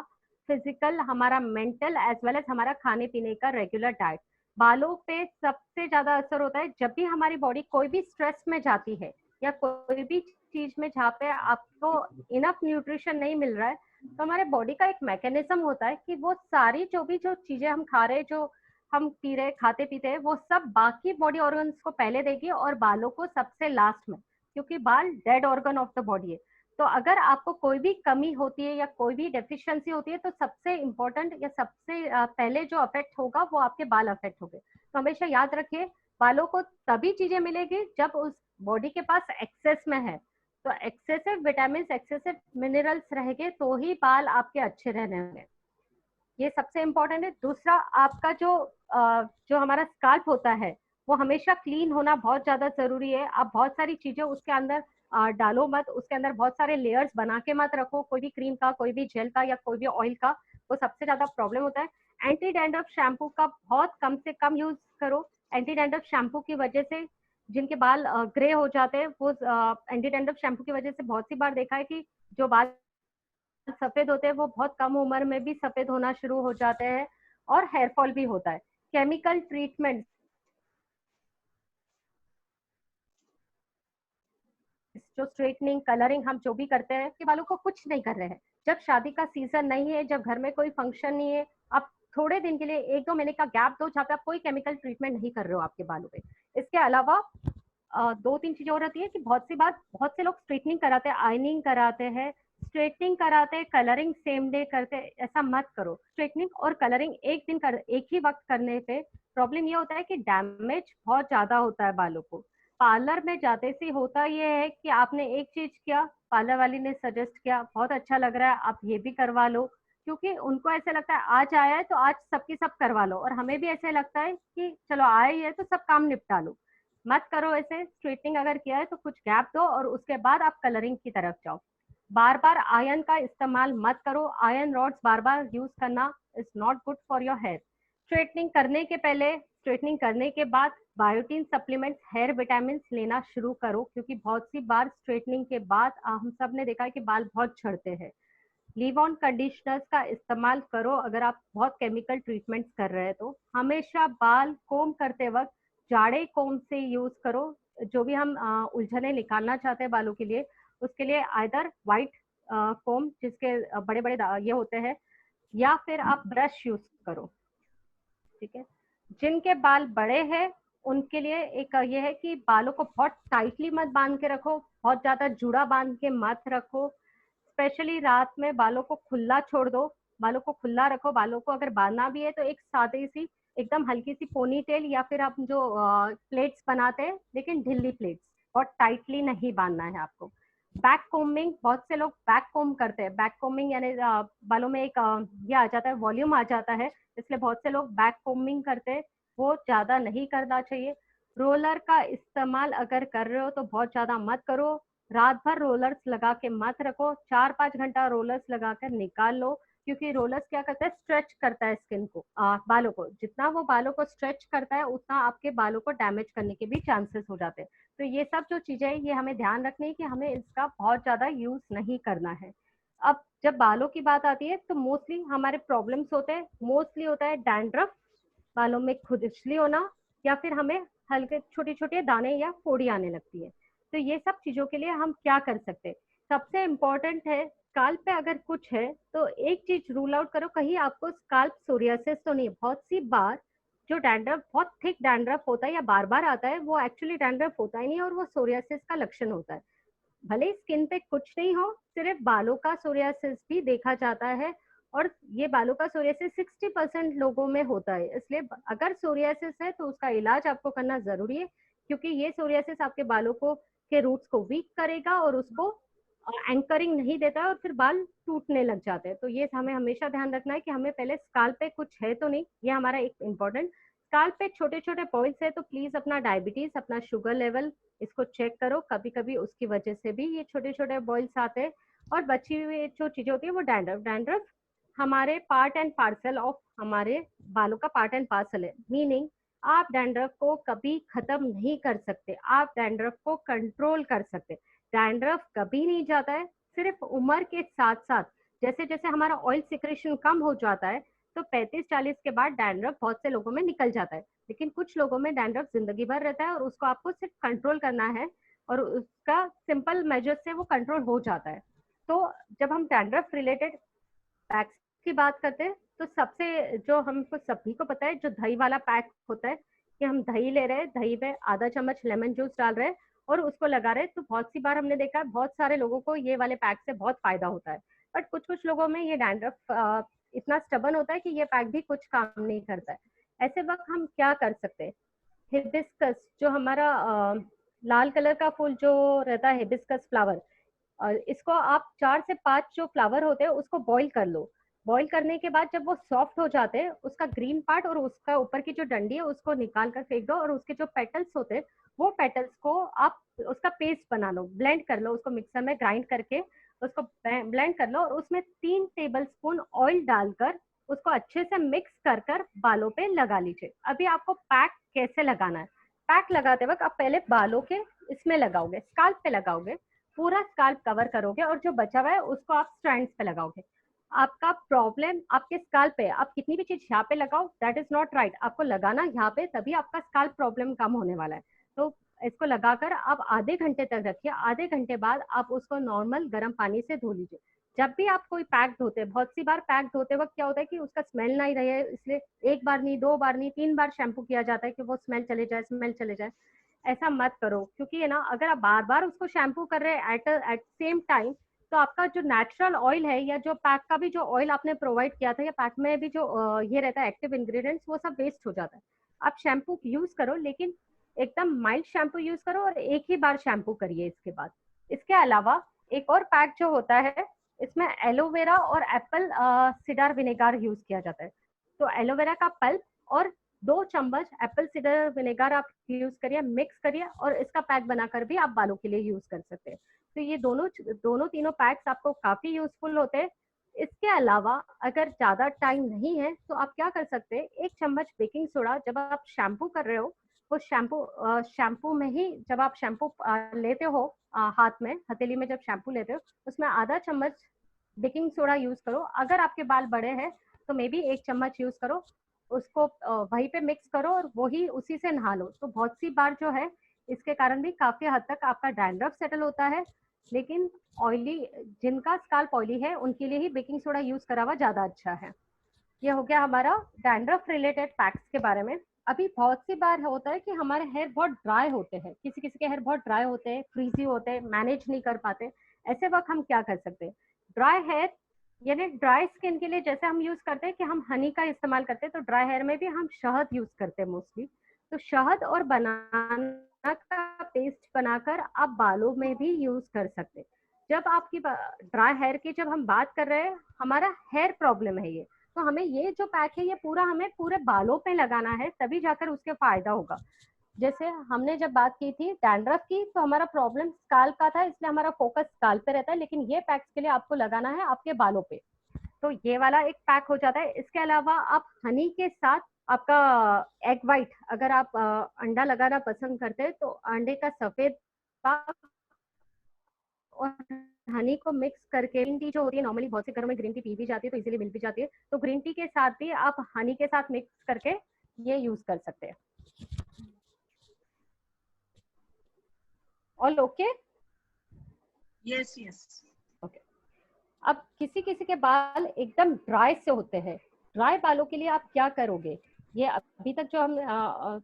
फिजिकल, हमारा मेंटल एज वेल एज हमारा खाने पीने का रेगुलर डाइट। बालों पे सबसे ज्यादा असर होता है जब भी हमारी बॉडी कोई भी स्ट्रेस में जाती है या कोई भी चीज में जहाँ पे आपको इनफ न्यूट्रिशन नहीं मिल रहा है, तो हमारे बॉडी का एक मैकेनिज्म होता है कि वो सारी जो चीजें हम खा रहे, जो हम पी रहे, खाते पीते हैं, वो सब बाकी बॉडी ऑर्गन्स को पहले देगी और बालों को सबसे लास्ट में, क्योंकि बाल dead organ of the body है। तो अगर आपको कोई भी कमी होती है या कोई भी डेफिशिएंसी होती है तो सबसे इम्पोर्टेंट या सबसे पहले जो अफेक्ट होगा वो आपके बाल अफेक्ट होंगे। तो हमेशा याद रखिए, बालों को तभी चीजें मिलेगी जब उस बॉडी के पास एक्सेस में है। तो एक्सेसिव विटामिन, एक्सेसिव मिनरल्स रहेंगे तो ही बाल आपके अच्छे रहने होंगे। ये सबसे इम्पोर्टेंट है। दूसरा, आपका जो हमारा स्काल्प होता है वो हमेशा क्लीन होना बहुत ज्यादा जरूरी है। आप बहुत सारी चीजें उसके अंदर डालो मत, उसके अंदर बहुत सारे लेयर्स बना के मत रखो, कोई भी क्रीम का, कोई भी जेल का या कोई भी ऑयल का, वो सबसे ज्यादा प्रॉब्लम होता है। एंटी डैंड्रफ शैम्पू का बहुत कम से कम यूज करो। एंटी डैंड्रफ शैम्पू की वजह से जिनके बाल ग्रे हो जाते हैं, वो एंटी डैंड्रफ शैम्पू की वजह से बहुत सी बार देखा है कि जो बाल सफेद होते हैं वो बहुत कम उम्र में भी सफेद होना शुरू हो जाते हैं और हेयर फॉल भी होता है। केमिकल ट्रीटमेंट जो स्ट्रेटनिंग, कलरिंग हम जो भी करते हैं के बालों को कुछ नहीं कर रहे हैं। जब शादी का सीजन नहीं है, जब घर में कोई फंक्शन नहीं है, आप थोड़े दिन के लिए 1-2 महीने का गैप दो जहाँ पे आप कोई केमिकल ट्रीटमेंट नहीं कर रहे हो आपके बालों पे। इसके अलावा 2-3 चीजें और रहती है कि बहुत से लोग स्ट्रेटनिंग कराते हैं, आयनिंग कराते हैं, स्ट्रेटनिंग कराते, कलरिंग सेम डे करते। ऐसा मत करो। स्ट्रेटनिंग और कलरिंग एक ही वक्त करने पे प्रॉब्लम ये होता है कि डैमेज बहुत ज्यादा होता है बालों को। पार्लर में जाते से होता ये है कि आपने एक चीज किया, पार्लर वाली ने सजेस्ट किया, बहुत अच्छा लग रहा है, आप ये भी करवा लो, क्योंकि उनको ऐसे लगता है आज आया है तो आज सबकी सब करवा लो, और हमें भी ऐसे लगता है कि चलो आया ही है तो सब काम निपटा लो। मत करो ऐसे। स्ट्रेटनिंग अगर किया है तो कुछ गैप दो और उसके बाद आप कलरिंग की तरफ जाओ। बार बार आयरन का इस्तेमाल मत करो। आयरन रॉड्स बार बार यूज करना is not good for your hair. Straightening करने के पहले, स्ट्रेटनिंग करने के बाद बायोटिन सप्लीमेंट्स, हेयर विटामिन लेना शुरू करो, क्योंकि बहुत सी बार स्ट्रेटनिंग के बाद हम सब ने देखा है कि बाल बहुत झड़ते हैं। लीव ऑन कंडीशनर्स का इस्तेमाल करो अगर आप बहुत केमिकल ट्रीटमेंट्स कर रहे हैं तो। हमेशा बाल कोम करते वक्त जाड़े कोम से यूज करो। जो भी हम उलझने निकालना चाहते हैं बालों के लिए, उसके लिए आइदर वाइट कोम जिसके बड़े बड़े ये होते हैं, या फिर आप ब्रश यूज करो। ठीक है। जिनके बाल बड़े हैं उनके लिए एक ये है कि बालों को बहुत टाइटली मत बांध के रखो, बहुत ज्यादा जुड़ा बांध के मत रखो। स्पेशली रात में बालों को खुला छोड़ दो, बालों को खुला रखो। बालों को अगर बांधना भी है तो एक सादी सी एकदम हल्की सी पोनी टेल, या फिर आप जो प्लेट्स बनाते हैं लेकिन ढिल्ली प्लेट्स, बहुत टाइटली नहीं बांधना है आपको। बैक कोमिंग, बहुत से लोग बैक कोम करते हैं। बैक कोमिंग यानी बालों में एक ये आ जाता है, वॉल्यूम आ जाता है, इसलिए बहुत से लोग बैक कोमिंग करते हैं। वो ज्यादा नहीं करना चाहिए। रोलर का इस्तेमाल अगर कर रहे हो तो बहुत ज्यादा मत करो। रात भर रोलर्स लगा के मत रखो। 4-5 घंटा रोलर्स लगा कर निकाल लो, क्योंकि रोलर्स क्या करता है, स्ट्रेच करता है स्किन को, बालों को। जितना वो बालों को स्ट्रेच करता है उतना आपके बालों को डैमेज करने के भी चांसेस हो जाते हैं। तो ये सब जो चीजें हैं ये हमें ध्यान रखनी है कि हमें इसका बहुत ज्यादा यूज नहीं करना है। अब जब बालों की बात आती है तो मोस्टली हमारे प्रॉब्लम्स होते हैं, मोस्टली होता है डैंड्रफ, बालों में खुजली होना, या फिर हमें हल्के छोटे छोटे दाने या फोड़ी आने लगती है। तो ये सब चीजों के लिए हम क्या कर सकते हैं? सबसे इम्पोर्टेंट है, स्काल्प पे अगर कुछ है तो एक चीज रूल आउट करो, कहीं आपको स्काल्प सोरियासिस तो नहीं। बहुत सी बार जो डैंड्रफ, बहुत थिक डैंड्रफ होता है या बार बार आता है, वो एक्चुअली डैंड्रफ होता ही नहीं और वो सोरियासिस का लक्षण होता है। भले स्किन पे कुछ नहीं हो, सिर्फ बालों का सोरियासिस भी देखा जाता है, और ये बालों का सोरियासिस 60% लोगों में होता है। इसलिए अगर सोरियासिस है तो उसका इलाज आपको करना जरूरी है, क्योंकि ये सोरियासिस आपके बालों को के रूट्स को वीक करेगा और उसको एंकरिंग नहीं देता है और फिर बाल टूटने लग जाते हैं। तो ये हमें हमेशा ध्यान रखना है कि हमें पहले स्काल्प पे कुछ है तो नहीं, ये हमारा एक इम्पोर्टेंट। स्काल्प पे छोटे छोटे बॉइल्स है तो प्लीज अपना डायबिटीज, अपना शुगर लेवल इसको चेक करो, कभी कभी उसकी वजह से भी ये छोटे छोटे बॉइल्स आते हैं। और बची हुई जो चीजें होती है वो डैंड्रफ, डैंड्रफ हमारे पार्ट एंड पार्सल ऑफ हमारे बालों का पार्ट एंड पार्सल है, मीनिंग आप डैंड्रफ को कभी खत्म नहीं कर सकते, आप डैंड्रफ को कंट्रोल कर सकते। डैंड्रफ कभी नहीं जाता है, सिर्फ उम्र के साथ साथ जैसे जैसे हमारा ऑयल सिक्रेशन कम हो जाता है तो 35-40 के बाद डैंड्रफ बहुत से लोगों में निकल जाता है, लेकिन कुछ लोगों में डैंड्रफ जिंदगी भर रहता है और उसको आपको सिर्फ कंट्रोल करना है और उसका सिंपल मेजर से वो कंट्रोल हो जाता है। तो जब हम डैंड्रफ रिलेटेड पैक्स की बात करते हैं तो सबसे जो हमको सभी को पता है जो दही वाला पैक होता है कि हम दही ले रहे हैं, दही में आधा चम्मच लेमन जूस डाल रहे हैं और उसको लगा रहे हैं। तो बहुत सी बार हमने देखा है बहुत सारे लोगों को ये वाले पैक से बहुत फायदा होता है, बट कुछ कुछ लोगों में ये डैंड्रफ इतना स्टबन होता है कि ये पैक भी कुछ काम नहीं करता है। ऐसे वक्त हम क्या कर सकते हैं, हिबिस्कस जो हमारा लाल कलर का फूल जो रहता है हिबिस्कस फ्लावर, इसको आप 4 से 5 जो फ्लावर होते हैं उसको बॉईल कर लो। बॉईल करने के बाद जब वो सॉफ्ट हो जाते हैं उसका ग्रीन पार्ट और उसका ऊपर की जो डंडी है उसको निकाल कर फेंक दो और उसके जो पेटल्स होते हैं वो पेटल्स को आप उसका पेस्ट बना लो, ब्लेंड कर लो, उसको मिक्सर में ग्राइंड करके उसको ब्लेंड कर लो और उसमें 3 टेबलस्पून ऑयल डालकर उसको अच्छे से मिक्स कर कर बालों पे लगा लीजिए। अभी आपको पैक कैसे लगाना है, पैक लगाते वक्त आप पहले बालों के इसमें लगाओगे, स्काल्प पे लगाओगे, पूरा स्काल्प कवर करोगे और जो बचा हुआ है उसको आप स्ट्रैंड्स पे लगाओगे। आपका प्रॉब्लम आपके स्काल्प पे, आप कितनी भी चीज यहाँ पे लगाओ दैट इज नॉट राइट, आपको लगाना यहाँ पे, तभी आपका स्काल्प प्रॉब्लम कम होने वाला है। तो इसको लगाकर आप आधे घंटे तक रखिए, आधे घंटे बाद आप उसको नॉर्मल गर्म पानी से धो लीजिए। जब भी आप कोई पैक धोते हैं, बहुत सी बार पैक धोते वक्त क्या होता है कि उसका स्मेल नहीं रहे, इसलिए 1 बार नहीं 2 बार नहीं 3 बार शैम्पू किया जाता है कि वो स्मेल चले जाए, स्मेल चले जाए। ऐसा मत करो, क्योंकि है ना अगर आप बार बार उसको शैम्पू कर रहे हैं एट सेम टाइम तो आपका जो नेचुरल ऑयल है या जो पैक का भी जो ऑयल आपने प्रोवाइड किया था या पैक में भी जो ये रहता है एक्टिव इंग्रेडिएंट्स वो सब वेस्ट हो जाता है। आप शैम्पू यूज करो लेकिन एकदम माइल्ड शैम्पू यूज करो और एक ही बार शैम्पू करिए इसके बाद। इसके अलावा एक और पैक जो होता है इसमें एलोवेरा और एप्पल सिडार विनेगर यूज किया जाता है। तो एलोवेरा का पल्प और 2 चम्मच एप्पल सिडर विनेगर आप यूज करिए, मिक्स करिए और इसका पैक बनाकर भी आप बालों के लिए यूज कर सकते हैं। तो ये दोनों तीनों पैक्स आपको काफी यूजफुल होते हैं। इसके अलावा अगर ज्यादा टाइम नहीं है तो आप क्या कर सकते हैं, 1 चम्मच बेकिंग सोडा जब आप शैम्पू कर रहे हो वो शैम्पू में ही जब आप शैम्पू लेते हो हाथ में हथेली में जब शैम्पू लेते हो उसमें आधा चम्मच बेकिंग सोडा यूज करो। अगर आपके बाल बड़े हैं तो मे बी 1 चम्मच यूज करो, उसको वहीं पे मिक्स करो और वही उसी से नहा लो। तो बहुत सी बार जो है इसके कारण भी काफी हद तक आपका डैंड्रफ सेटल होता है, लेकिन ऑयली जिनका स्काल्प ऑयली है उनके लिए ही बेकिंग सोडा यूज करा हुआ ज्यादा अच्छा है। ये हो गया हमारा डैंड्रफ रिलेटेड पैक्स के बारे में। अभी बहुत सी बार होता है कि हमारे हेयर बहुत ड्राई होते हैं, किसी किसी के हेयर बहुत ड्राई होते हैं, फ्रीजी होते हैं, मैनेज नहीं कर पाते। ऐसे वक्त हम क्या कर सकते हैं, ड्राई हेयर यानी ड्राई स्किन के लिए जैसे हम यूज करते हैं कि हम हनी का इस्तेमाल करते हैं, तो ड्राई हेयर में भी हम शहद यूज करते हैं मोस्टली। तो शहद और बनाना का पेस्ट बनाकर आप बालों में भी यूज कर सकते हैं। जब आपकी ड्राई हेयर की जब हम बात कर रहे हैं, हमारा हेयर प्रॉब्लम है ये, तो हमें ये जो पैक है ये पूरा हमें पूरे बालों पे लगाना है, तभी जाकर उसके फायदा होगा। जैसे हमने जब बात की थी डैंड्रफ की तो हमारा प्रॉब्लम स्काल्प का था, इसलिए हमारा फोकस स्काल्प पे रहता है, लेकिन ये पैक्स के लिए आपको लगाना है आपके बालों पे। तो ये वाला एक पैक हो जाता है। इसके अलावा आप हनी के साथ आपका एग वाइट, अगर आप अंडा लगाना पसंद करते हैं तो अंडे का सफेद भाग और हनी को मिक्स करके, ग्रीन टी जो होती है नॉर्मली बहुत से घरों में ग्रीन टी पी भी जाती है तो इजीली मिल भी जाती है, तो ग्रीन टी के साथ भी आप हनी के साथ मिक्स करके ये यूज कर सकते हैं। All okay? Yes yes okay. अब किसी किसी के बाल एकदम ड्राई से होते हैं, ड्राई बालों के लिए आप क्या करोगे? ये अभी तक जो हम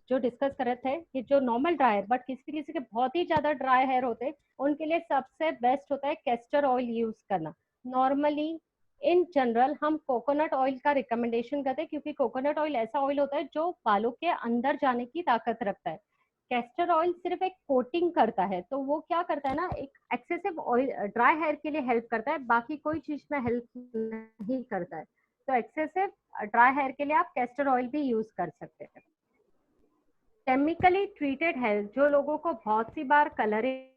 जो डिस्कस कर रहे थे कि जो नॉर्मल ड्राई है, बट किसी किसी के बहुत ही ज्यादा ड्राई हेयर होते हैं उनके लिए सबसे बेस्ट होता है कैस्टर ऑयल यूज करना। नॉर्मली इन जनरल हम कोकोनट ऑयल का रिकमेंडेशन करते हैं, क्योंकि कोकोनट ऑयल ऐसा ऑयल होता है जो बालों के अंदर जाने की ताकत रखता है। कैस्टर ऑयल सिर्फ एक कोटिंग करता है, तो वो क्या करता है ना, एक एक्सेसिव ऑयल ड्राई हेयर के लिए हेल्प करता है, बाकी कोई चीज में हेल्प नहीं करता है। तो एक्सेसिव ड्राई हेयर के लिए आप कैस्टर ऑयल भी यूज कर सकते हैं। केमिकली ट्रीटेड हेयर, जो लोगों को बहुत सी बार कलरिंग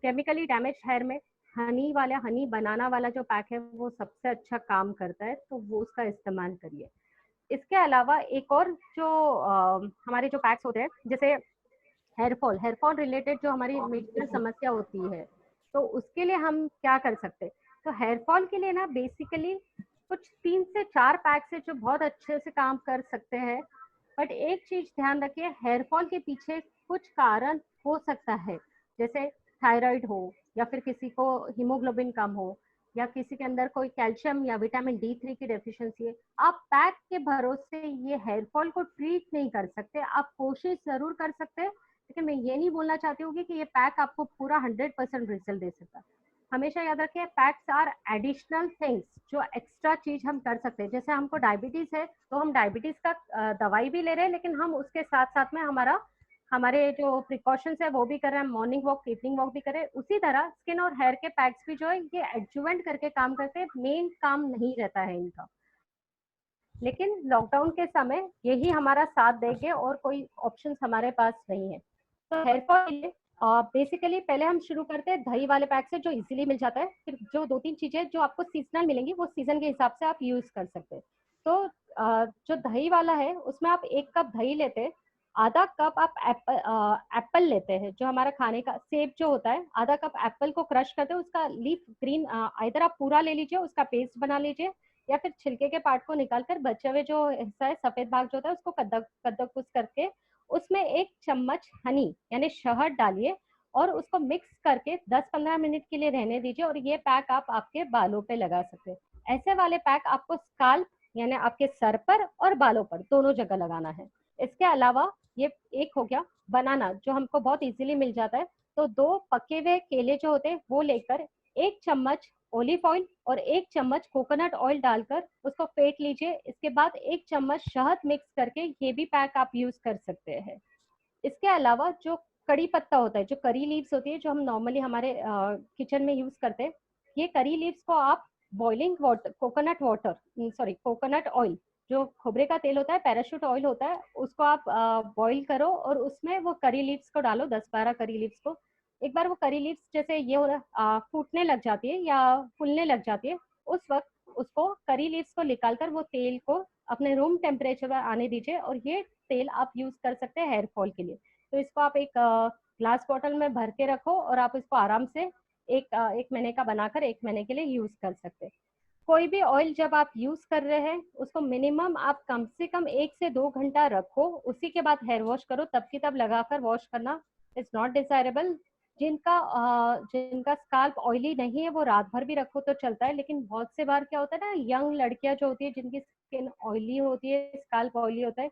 केमिकली डैमेज हेयर में हनी बनाना वाला जो पैक है वो सबसे अच्छा काम करता है, तो वो उसका इस्तेमाल करिए। इसके अलावा एक और जो हमारे जो पैक्स होते हैं, जैसे हेयर फॉल रिलेटेड जो हमारी मेजर समस्या होती है, तो उसके लिए हम क्या कर सकते हैं। तो हेयर फॉल के लिए ना बेसिकली कुछ 3 से 4 पैक्स है जो बहुत अच्छे से काम कर सकते हैं। बट एक चीज ध्यान रखिए, हेयर फॉल के पीछे कुछ कारण हो सकता है, जैसे थायराइड हो, या फिर किसी को हीमोग्लोबिन कम हो, या किसी के अंदर कोई कैल्शियम या विटामिन D3 की डेफिशिएंसी है। आप पैक के भरोसे ये हेयर फॉल को ट्रीट नहीं कर सकते। आप कोशिश जरूर कर सकते हैं, लेकिन मैं ये नहीं बोलना चाहती हूँ कि ये पैक आपको पूरा 100% रिजल्ट दे सकता। हमेशा याद रखिए, पैक्स आर एडिशनल थिंग्स, जो एक्स्ट्रा चीज हम कर सकते हैं। जैसे हमको डायबिटीज है तो हम डायबिटीज का दवाई भी ले रहे हैं, लेकिन हम उसके साथ साथ में हमारे जो प्रिकॉशंस है वो भी कर रहे हैं, मॉर्निंग वॉक, इवनिंग वॉक भी कर रहे हैं। उसी तरह स्किन और हेयर के पैक्स भी जो है ये एडजुवेंट करके काम करते हैं, मेन काम नहीं रहता है इनका। लेकिन लॉकडाउन के समय यही हमारा साथ देंगे और कोई ऑप्शंस हमारे पास नहीं है। तो हेयर फॉल के लिए बेसिकली पहले हम शुरू करते हैं दही वाले पैक से, जो इजीली मिल जाता है। फिर जो 2-3 चीजें जो आपको सीजनल मिलेंगी वो सीजन के हिसाब से आप यूज कर सकते हैं। तो जो दही वाला है उसमें आप 1 कप दही लेते हैं, आधा कप आप एप्पल लेते हैं, जो हमारा खाने का सेब जो होता है, आधा कप एप्पल को क्रश करते हैं, उसका लीफ ग्रीन इधर आप पूरा ले लीजिए, उसका पेस्ट बना लीजिए, या फिर छिलके के पार्ट को निकालकर बचे हुए जो हिस्सा है, सफेद भाग जो होता है, उसको कद्दूकस करके उसमें 1 चम्मच हनी यानी शहद डालिए और उसको मिक्स करके 10-15 मिनट के लिए रहने दीजिए, और ये पैक आप आपके बालों पे लगा सकते हैं। ऐसे वाले पैक आपको स्काल्प यानी आपके सर पर और बालों पर दोनों जगह लगाना है। इसके अलावा ये एक हो गया बनाना, जो हमको बहुत इजीली मिल जाता है। तो 2 पके हुए केले जो होते हैं वो लेकर 1 चम्मच ऑलिव ऑयल और 1 चम्मच कोकोनट ऑयल डालकर उसको फेंट लीजिए। इसके बाद 1 चम्मच शहद मिक्स करके ये भी पैक आप यूज कर सकते हैं। इसके अलावा जो कड़ी पत्ता होता है, जो करी लीव्स होती है, जो हम नॉर्मली हमारे किचन में यूज करते हैं, ये करी लीव्स को आप बॉइलिंग वाटर, कोकोनट ऑयल, जो खोबरे का तेल होता है, पैराशूट ऑयल होता है, उसको आप बॉईल करो और उसमें वो करी लीव्स को डालो, 10-12 करी लीव्स को। एक बार वो करी लीव्स जैसे ये फूटने लग जाती है या फूलने लग जाती है, उस वक्त उसको करी लीव्स को निकालकर वो तेल को अपने रूम टेम्परेचर पर आने दीजिए, और ये तेल आप यूज कर सकते हैं हेयर फॉल के लिए। तो इसको आप एक ग्लास बॉटल में भर के रखो और आप इसको आराम से एक महीने का बनाकर 1 महीने के लिए यूज कर सकते हैं। कोई भी ऑयल जब आप यूज कर रहे हैं उसको मिनिमम आप कम से कम 1 से 2 घंटा रखो, उसी के बाद हेयर वॉश करो। तब की तब लगाकर वॉश करना इज नॉट डिजायरेबल। जिनका स्काल्प ऑयली नहीं है वो रात भर भी रखो तो चलता है, लेकिन बहुत से बार क्या होता है ना, यंग लड़कियां जो होती है जिनकी स्किन ऑयली होती है, स्काल्प ऑयली होता है,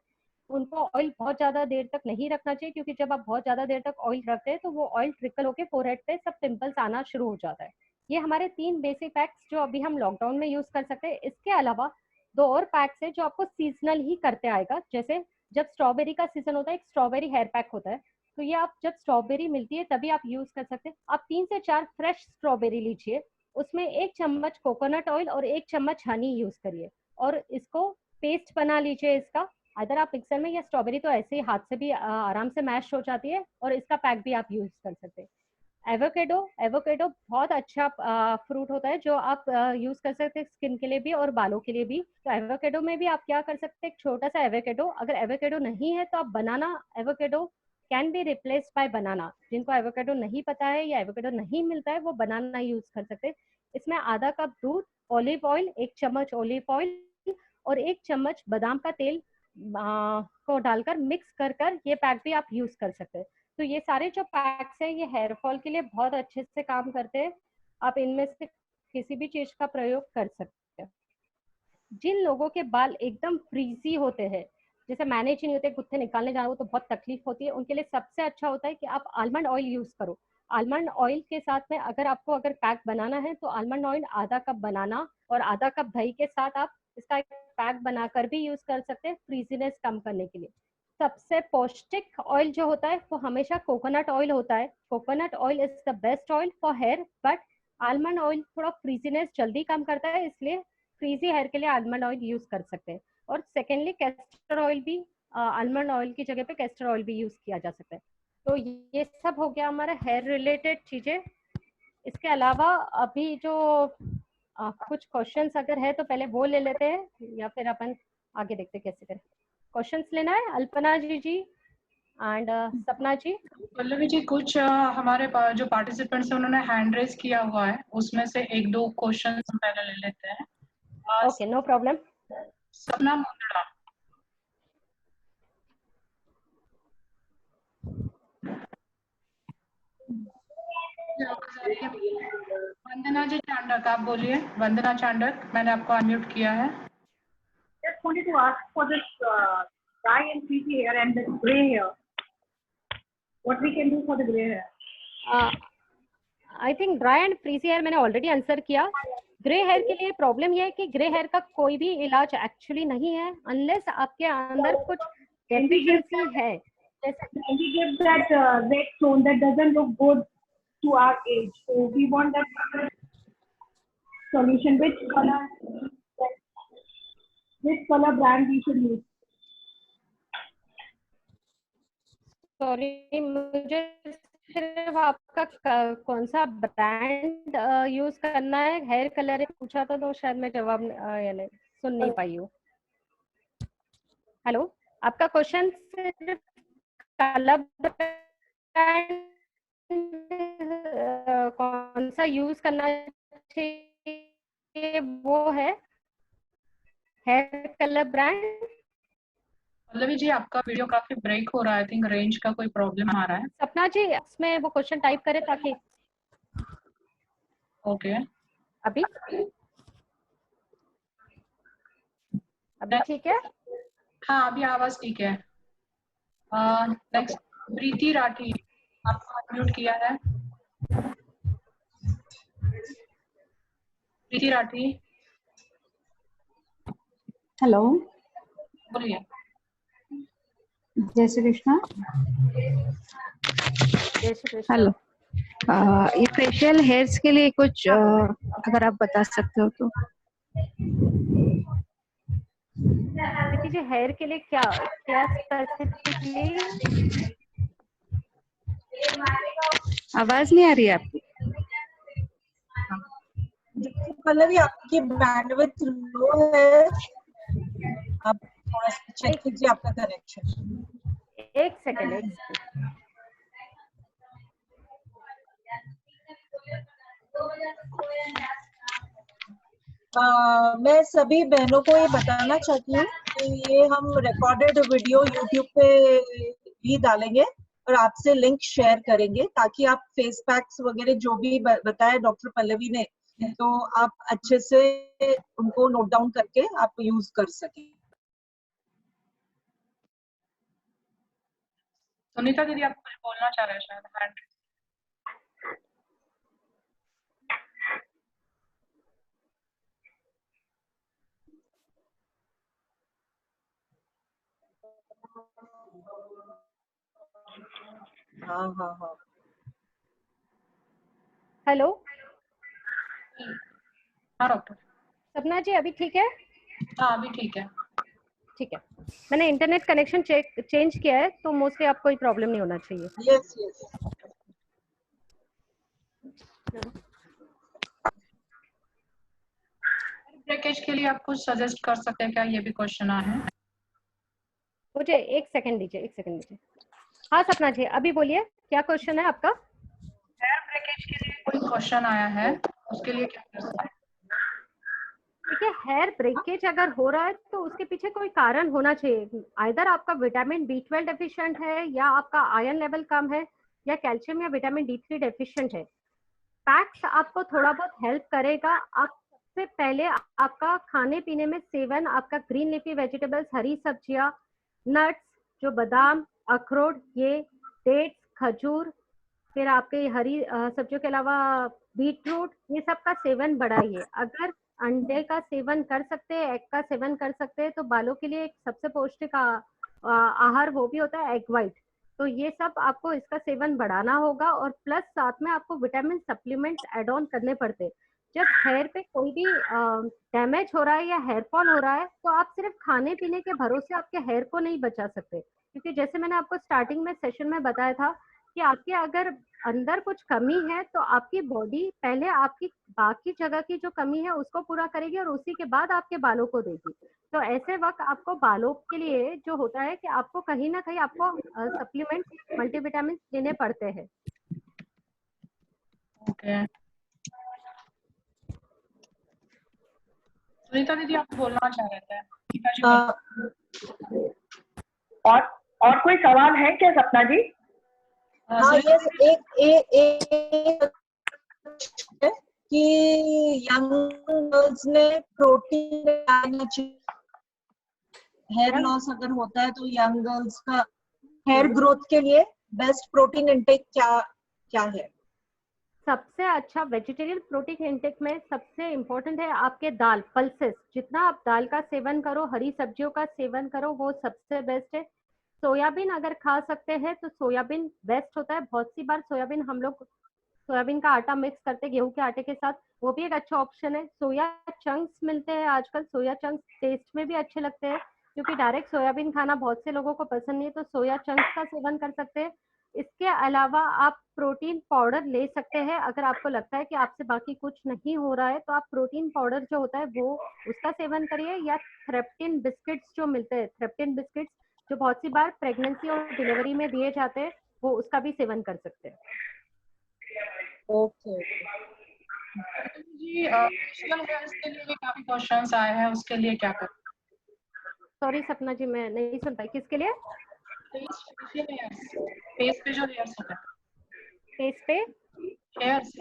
उनको ऑयल बहुत ज्यादा देर तक नहीं रखना चाहिए, क्योंकि जब आप बहुत ज्यादा देर तक ऑयल रखते हैं तो वो ऑयल ट्रिकल होकर फोरहेड पे सब पिंपल्स आना शुरू हो जाता है। ये हमारे 3 बेसिक पैक्स जो अभी हम लॉकडाउन में यूज कर सकते हैं। इसके अलावा 2 और पैक्स है जो आपको सीजनल ही करते आएगा। जैसे जब स्ट्रॉबेरी का सीजन होता है, एक स्ट्रॉबेरी हेयर पैक होता है, तो ये आप जब स्ट्रॉबेरी मिलती है तभी आप यूज कर सकते हैं। आप 3 से 4 फ्रेश स्ट्रॉबेरी लीजिए, उसमें 1 चम्मच कोकोनट ऑयल और 1 चम्मच हनी यूज करिए, और इसको पेस्ट बना लीजिए इसका। अगर आप मिक्सर में, या स्ट्रॉबेरी तो ऐसे ही हाथ से भी आराम से मैश हो जाती है, और इसका पैक भी आप यूज कर सकते हैं। एवोकेडो बहुत अच्छा फ्रूट होता है जो आप यूज कर सकते हैं स्किन के लिए भी और बालों के लिए भी। तो एवोकेडो में भी आप क्या कर सकते हैं, एक छोटा सा एवोकेडो, अगर एवोकेडो नहीं है तो आप banana avocado can be replaced by banana. जिनको एवोकेडो नहीं पता है या एवोकेडो नहीं मिलता है वो बनाना यूज कर सकते हैं। इसमें आधा कप दूध, ऑलिव ऑयल, 1 चम्मच ऑलिव ऑयल और 1 चम्मच बादाम का तेल को डालकर मिक्स कर ये पैक भी आप यूज कर सकते हैं। तो ये सारे जो पैक्स हैं ये हेयर फॉल के लिए बहुत अच्छे से काम करते हैं। आप इनमें से किसी भी चीज का प्रयोग कर सकते हैं। जिन लोगों के बाल एकदम फ्रीजी होते हैं, जैसे मैनेज ही नहीं होते, गुत्थे निकालने जाना हो तो बहुत तकलीफ होती है, उनके लिए सबसे अच्छा होता है कि आप आलमंड ऑयल यूज करो। आलमंड ऑयल के साथ में अगर पैक बनाना है तो आलमंड ऑयल आधा कप बनाना और आधा कप दही के साथ आप इसका एक पैक बनाकर भी यूज कर सकते हैं फ्रीजीनेस कम करने के लिए। सबसे पौष्टिक ऑयल जो होता है वो हमेशा कोकोनट ऑयल होता है। Coconut oil is the best oil for hair, but almond oil थोड़ा फ्रीजीनेस जल्दी कम करता है, इसलिए फ्रीजी हेयर के लिए आलमंड ऑयल यूज कर सकते हैं। और सेकेंडली कैस्टर ऑयल भी, आलमंड ऑयल की जगह पे कैस्टर ऑयल भी यूज किया जा सकता है। तो ये सब हो गया हमारा हेयर रिलेटेड चीजें। इसके अलावा अभी जो कुछ क्वेश्चंस अगर है तो पहले वो ले लेते हैं, या फिर अपन आगे देखते कैसे करें। क्वेश्चंस लेना है अल्पना जी एंड सपना जी। पल्लवी जी, कुछ हमारे जो पार्टिसिपेंट्स हैं उन्होंने हैंड रेज किया हुआ है, उसमें से एक दो क्वेश्चन हम पहले ले लेते हैं। Okay, no problem. Sapna Mundada. वंदना जी चांडक, आप बोलिए। वंदना चांडक, मैंने आपको अनम्यूट किया है। Just wanted to ask for this dry and frizzy hair and the gray hair. What we can do for the gray hair? I think dry and frizzy hair मैंने ऑलरेडी आंसर किया। ग्रे हेयर के लिए प्रॉब्लम ये है कि ग्रे हेयर का कोई भी इलाज एक्चुअली नहीं है, अनलेस आपके अंदर कुछ डेफिशिएंसी है। And we give that red tone that doesn't look good to our age. So we want that solution. Which color brand we should use? Sorry, मुझे सिर्फ आपका कौन सा ब्रांड यूज करना है, हेयर कलर पूछा था तो शायद मैं जवाब यानी सुन नहीं पाई हूँ। हेलो, आपका क्वेश्चन सिर्फ कलर ब्रांड कौन सा यूज करना चाहिए वो है, hair colour brand. Pallavi ji, आपका वीडियो काफी ब्रेक हो रहा है, आई थिंक रेंज का कोई प्रॉब्लम आ रहा है। सपना जी इसमें वो क्वेश्चन टाइप करें ताकि। ओके, अभी ठीक है? हाँ अभी आवाज ठीक है। नेक्स्ट प्रीति राठी, आपको अनम्यूट किया है। प्रीति राठी, हेलो, बोलिए। जय श्री कृष्णा। हेलो, ये फेशियल हेयर्स के लिए कुछ अगर आप बता सकते हो तो। देखिए हेयर के लिए क्या क्या स्पेसिफिकली। आवाज नहीं आ रही है आपकी। पल्लवी, आपकी बैंडविड्थ लो है, आप थोड़ा सा चेक कीजिए आपका कनेक्शन। एक सेकंड। मैं सभी बहनों को ये बताना चाहती हूँ कि ये हम रिकॉर्डेड वीडियो यूट्यूब पे भी डालेंगे और आपसे लिंक शेयर करेंगे ताकि आप फेस पैक्स वगैरह जो भी बताया डॉक्टर पल्लवी ने, तो आप अच्छे से उनको नोट डाउन करके आप यूज कर सकें। सुनीता दीदी, आप कुछ बोलना चाह रहे हैं शायद। हाँ। हेलो, हाँ डॉक्टर। सपना जी अभी ठीक है? हाँ अभी ठीक है। ठीक है, मैंने इंटरनेट कनेक्शन चेंज किया है तो मोस्टली आपको कोई प्रॉब्लम नहीं होना चाहिए। यस। ब्रेकेज के लिए आप कुछ सजेस्ट कर सकते हैं क्या, ये भी क्वेश्चन आया है। मुझे एक सेकंड दीजिए। हाँ सपना जी अभी बोलिए, क्या क्वेश्चन है आपका? हेयर ब्रेकेज के लिए कोई क्वेश्चन आया है, उसके लिए क्या कर सकते हैं? देखिए हेयर ब्रेकेज अगर हो रहा है तो उसके पीछे कोई कारण होना चाहिए। आइदर आपका विटामिन B12 डेफिशिएंट है, या आपका आयरन लेवल कम है, या कैल्शियम या विटामिन D3 डेफिशिएंट है। पैक्स आपको थोड़ा बहुत हेल्प करेगा। आप सबसे पहले आपका खाने पीने में सेवन, आपका ग्रीन लीफी वेजिटेबल्स, हरी सब्जियां, नट्स जो बादाम, अखरोट, ये डेट्स, खजूर, फिर आपके हरी सब्जियों के अलावा बीटरूट, ये सब का सेवन बढ़ाइए। अगर अंडे का सेवन कर सकते हैं, एग का सेवन कर सकते हैं, तो बालों के लिए एक सबसे पौष्टिक आहार वो भी होता है एग वाइट। तो ये सब आपको इसका सेवन बढ़ाना होगा, और प्लस साथ में आपको विटामिन सप्लीमेंट्स एड ऑन करने पड़ते हैं। जब हेयर पे कोई भी डैमेज हो रहा है या हेयर फॉल हो रहा है, तो आप सिर्फ खाने पीने के भरोसे आपके हेयर को नहीं बचा सकते, क्योंकि जैसे मैंने आपको स्टार्टिंग में सेशन में बताया था कि आपके अगर अंदर कुछ कमी है तो आपकी बॉडी पहले आपकी बाकी जगह की जो कमी है उसको पूरा करेगी और उसी के बाद आपके बालों को देगी। तो ऐसे वक्त आपको बालों के लिए जो होता है कि आपको कहीं ना कहीं आपको सप्लीमेंट मल्टीविटामिन लेने पड़ते हैं। ओके, सुनीता दीदी आप बोलना चाह रहे थे? गीता जी बोलो। और कोई सवाल है क्या सपना जी? हाँ, यस, एक कि यंग गर्ल्स ने प्रोटीन लेना चाहिए, हेयर लॉस अगर होता है तो यंग गर्ल्स का हेयर ग्रोथ के लिए बेस्ट प्रोटीन इंटेक क्या है? सबसे अच्छा वेजिटेरियन प्रोटीन इंटेक में सबसे इम्पोर्टेंट है आपके दाल, पल्सेस। जितना आप दाल का सेवन करो, हरी सब्जियों का सेवन करो, वो सबसे बेस्ट है। सोयाबीन अगर खा सकते हैं तो सोयाबीन बेस्ट होता है। बहुत सी बार सोयाबीन हम लोग सोयाबीन का आटा मिक्स करते गेहूं के आटे के साथ, वो भी एक अच्छा ऑप्शन है। सोया चंक्स मिलते हैं आजकल, सोया चंक्स टेस्ट में भी अच्छे लगते हैं, क्योंकि डायरेक्ट सोयाबीन खाना बहुत से लोगों को पसंद नहीं है, तो सोया चंक्स का सेवन कर सकते हैं। इसके अलावा आप प्रोटीन पाउडर ले सकते हैं। अगर आपको लगता है कि आपसे बाकी कुछ नहीं हो रहा है तो आप प्रोटीन पाउडर जो होता है वो उसका सेवन करिए, या थ्रेप्टिन बिस्किट्स जो मिलते हैं, थ्रेप्टिन बिस्किट्स जो बहुत सी बार प्रेगनेंसी और डिलीवरी में दिए जाते हैं, वो उसका भी सेवन कर सकते हैं। ओके जी, फेशियल हेयर्स के लिए भी काफी क्वेश्चंस आए हैं, उसके लिए क्या करें? सॉरी सपना जी, मैं नहीं सुन पाई, किसके लिए? फेशियल हेयर्स, फेस पे जो हेयर्स होते हैं, फेस पे हेयर्स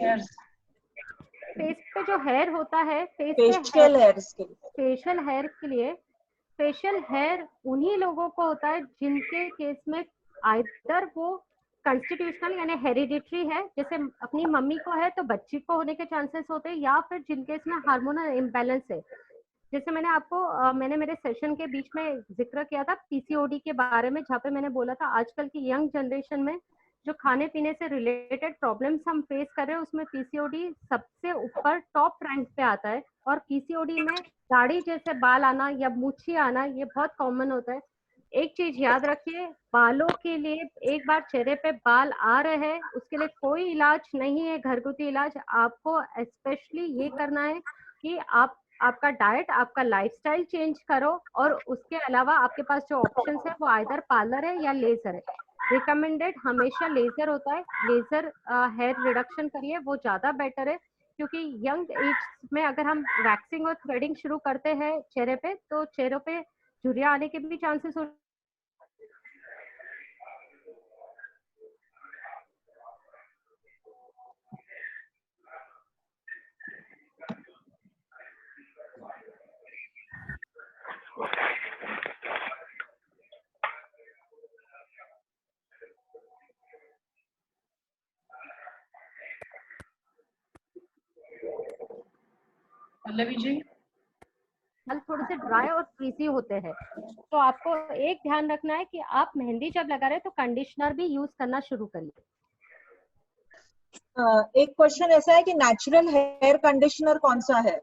फेस पे जो हेयर होता है, फेशियल हेयर्स के लिए, फेशियल हेयर के लिए, फेशियल हेयर उन्हीं लोगों को होता है जिनके केस में आइदर वो कॉन्स्टिट्यूशनल यानी हेरिडिटरी है, जैसे अपनी मम्मी को है तो बच्ची को होने के चांसेस होते हैं, या फिर जिनके इसमें हार्मोनल इम्बैलेंस है। जैसे मैंने आपको मैंने मेरे सेशन के बीच में जिक्र किया था पीसीओडी के बारे में, जहाँ पे मैंने बोला था आजकल की यंग जनरेशन में जो खाने पीने से रिलेटेड प्रॉब्लम्स हम फेस कर रहे हैं उसमें पीसीओडी सबसे ऊपर टॉप रैंक पे आता है। और पीसीओडी में दाढ़ी जैसे बाल आना या मूछी आना ये बहुत कॉमन होता है। एक चीज याद रखिए, बालों के लिए एक बार चेहरे पे बाल आ रहे हैं उसके लिए कोई इलाज नहीं है, घरगुती इलाज। आपको स्पेशली ये करना है कि आप आपका डाइट, आपका लाइफस्टाइल चेंज करो, और उसके अलावा आपके पास जो ऑप्शंस है वो आइदर पार्लर है या लेजर है। रिकमेंडेड हमेशा लेजर होता है, लेजर हेयर रिडक्शन करिए, वो ज्यादा बेटर है, क्योंकि यंग एज में अगर हम वैक्सिंग और थ्रेडिंग शुरू करते हैं चेहरे पे तो चेहरों पे झुर्रियां आने के भी चांसेस हो। पल्लवी जी, बाल थोड़े से ड्राई और फ्रीजी होते हैं, तो आपको एक ध्यान रखना है कि आप मेहंदी जब लगा रहे हैं तो कंडीशनर भी यूज करना शुरू करिए। एक क्वेश्चन ऐसा है कि नेचुरल हेयर कंडीशनर कौन सा है?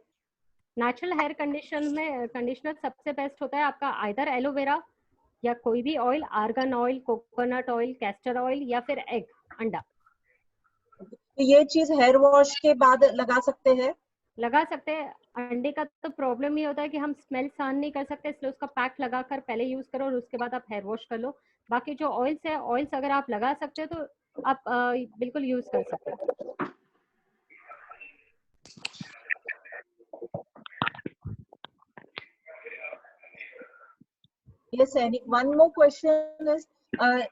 नेचुरल हेयर कंडीशनर सबसे बेस्ट होता है आपका आइदर एलोवेरा या कोई भी oil, argan oil, coconut oil, castor oil या फिर एग, अंडा। तो ये चीज हेयर वॉश के बाद लगा सकते हैं? लगा सकते हैं। अंडे का तो प्रॉब्लम ये होता है कि हम स्मेल सहन नहीं कर सकते, इसलिए उसका पैक लगाकर पहले यूज करो और उसके बाद आप हेयर वॉश कर लो। बाकी जो ऑयल्स है, ऑयल्स अगर आप लगा सकते हो तो आप बिल्कुल यूज कर सकते हो। Yes, and one more question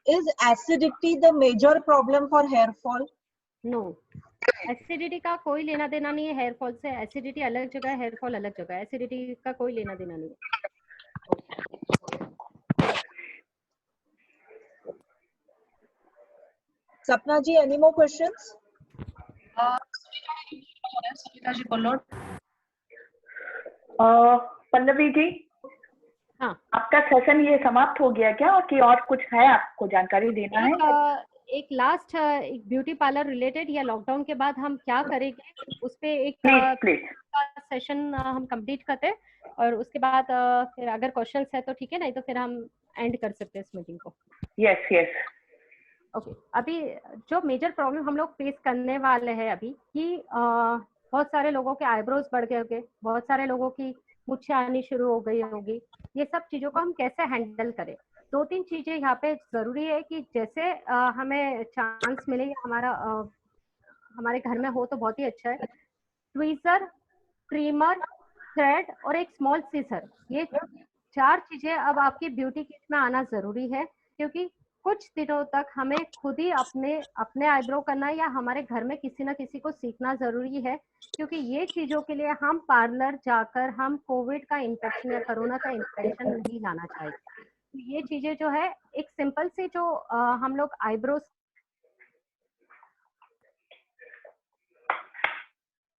is acidity the major problem for hair fall? No, acidity का कोई लेना देना नहीं है हेयर फॉल से। एसिडिटी अलग जगह है, हेयर फॉल अलग जगह है। एसिडिटी का कोई लेना देना नहीं है। Sapna ji, any more questions? Sunita ji बोलो। पल्लवी जी, हाँ, आपका सेशन ये समाप्त हो गया क्या, कि और कुछ है आपको जानकारी देना है? एक लास्ट एक ब्यूटी पार्लर रिलेटेड या लॉकडाउन के बाद हम क्या करेंगे उस पे एक प्लीज प्लीज। सेशन हम कंप्लीट करते हैं, और उसके बाद फिर अगर क्वेश्चंस है तो ठीक है, नहीं तो फिर हम एंड कर सकते हैं इस मीटिंग को। Yes yes. ओके, अभी जो मेजर प्रॉब्लम हम लोग फेस करने वाले हैं अभी कि बहुत सारे लोगों के आईब्रोज बढ़ गए होंगे, बहुत सारे लोगों की मूछें आनी शुरू हो गई होगी। ये सब चीजों को हम कैसे हैंडल करें? दो तीन चीजें यहाँ पे जरूरी है कि जैसे हमें चांस मिले, हमारा हमारे घर में हो तो बहुत ही अच्छा है। ट्वीजर, ट्रिमर, थ्रेड और एक स्मॉल सीजर, ये 4 चीजें अब आपकी ब्यूटी किट में आना जरूरी है, क्योंकि कुछ दिनों तक हमें खुद ही अपने आईब्रो करना या हमारे घर में किसी ना किसी को सीखना जरूरी है, क्योंकि ये चीजों के लिए हम पार्लर जाकर हम कोविड का इन्फेक्शन या कोरोना का इन्फेक्शन नहीं लाना चाहेंगे। तो ये चीजें जो है, एक सिंपल सी जो हम लोग आईब्रोज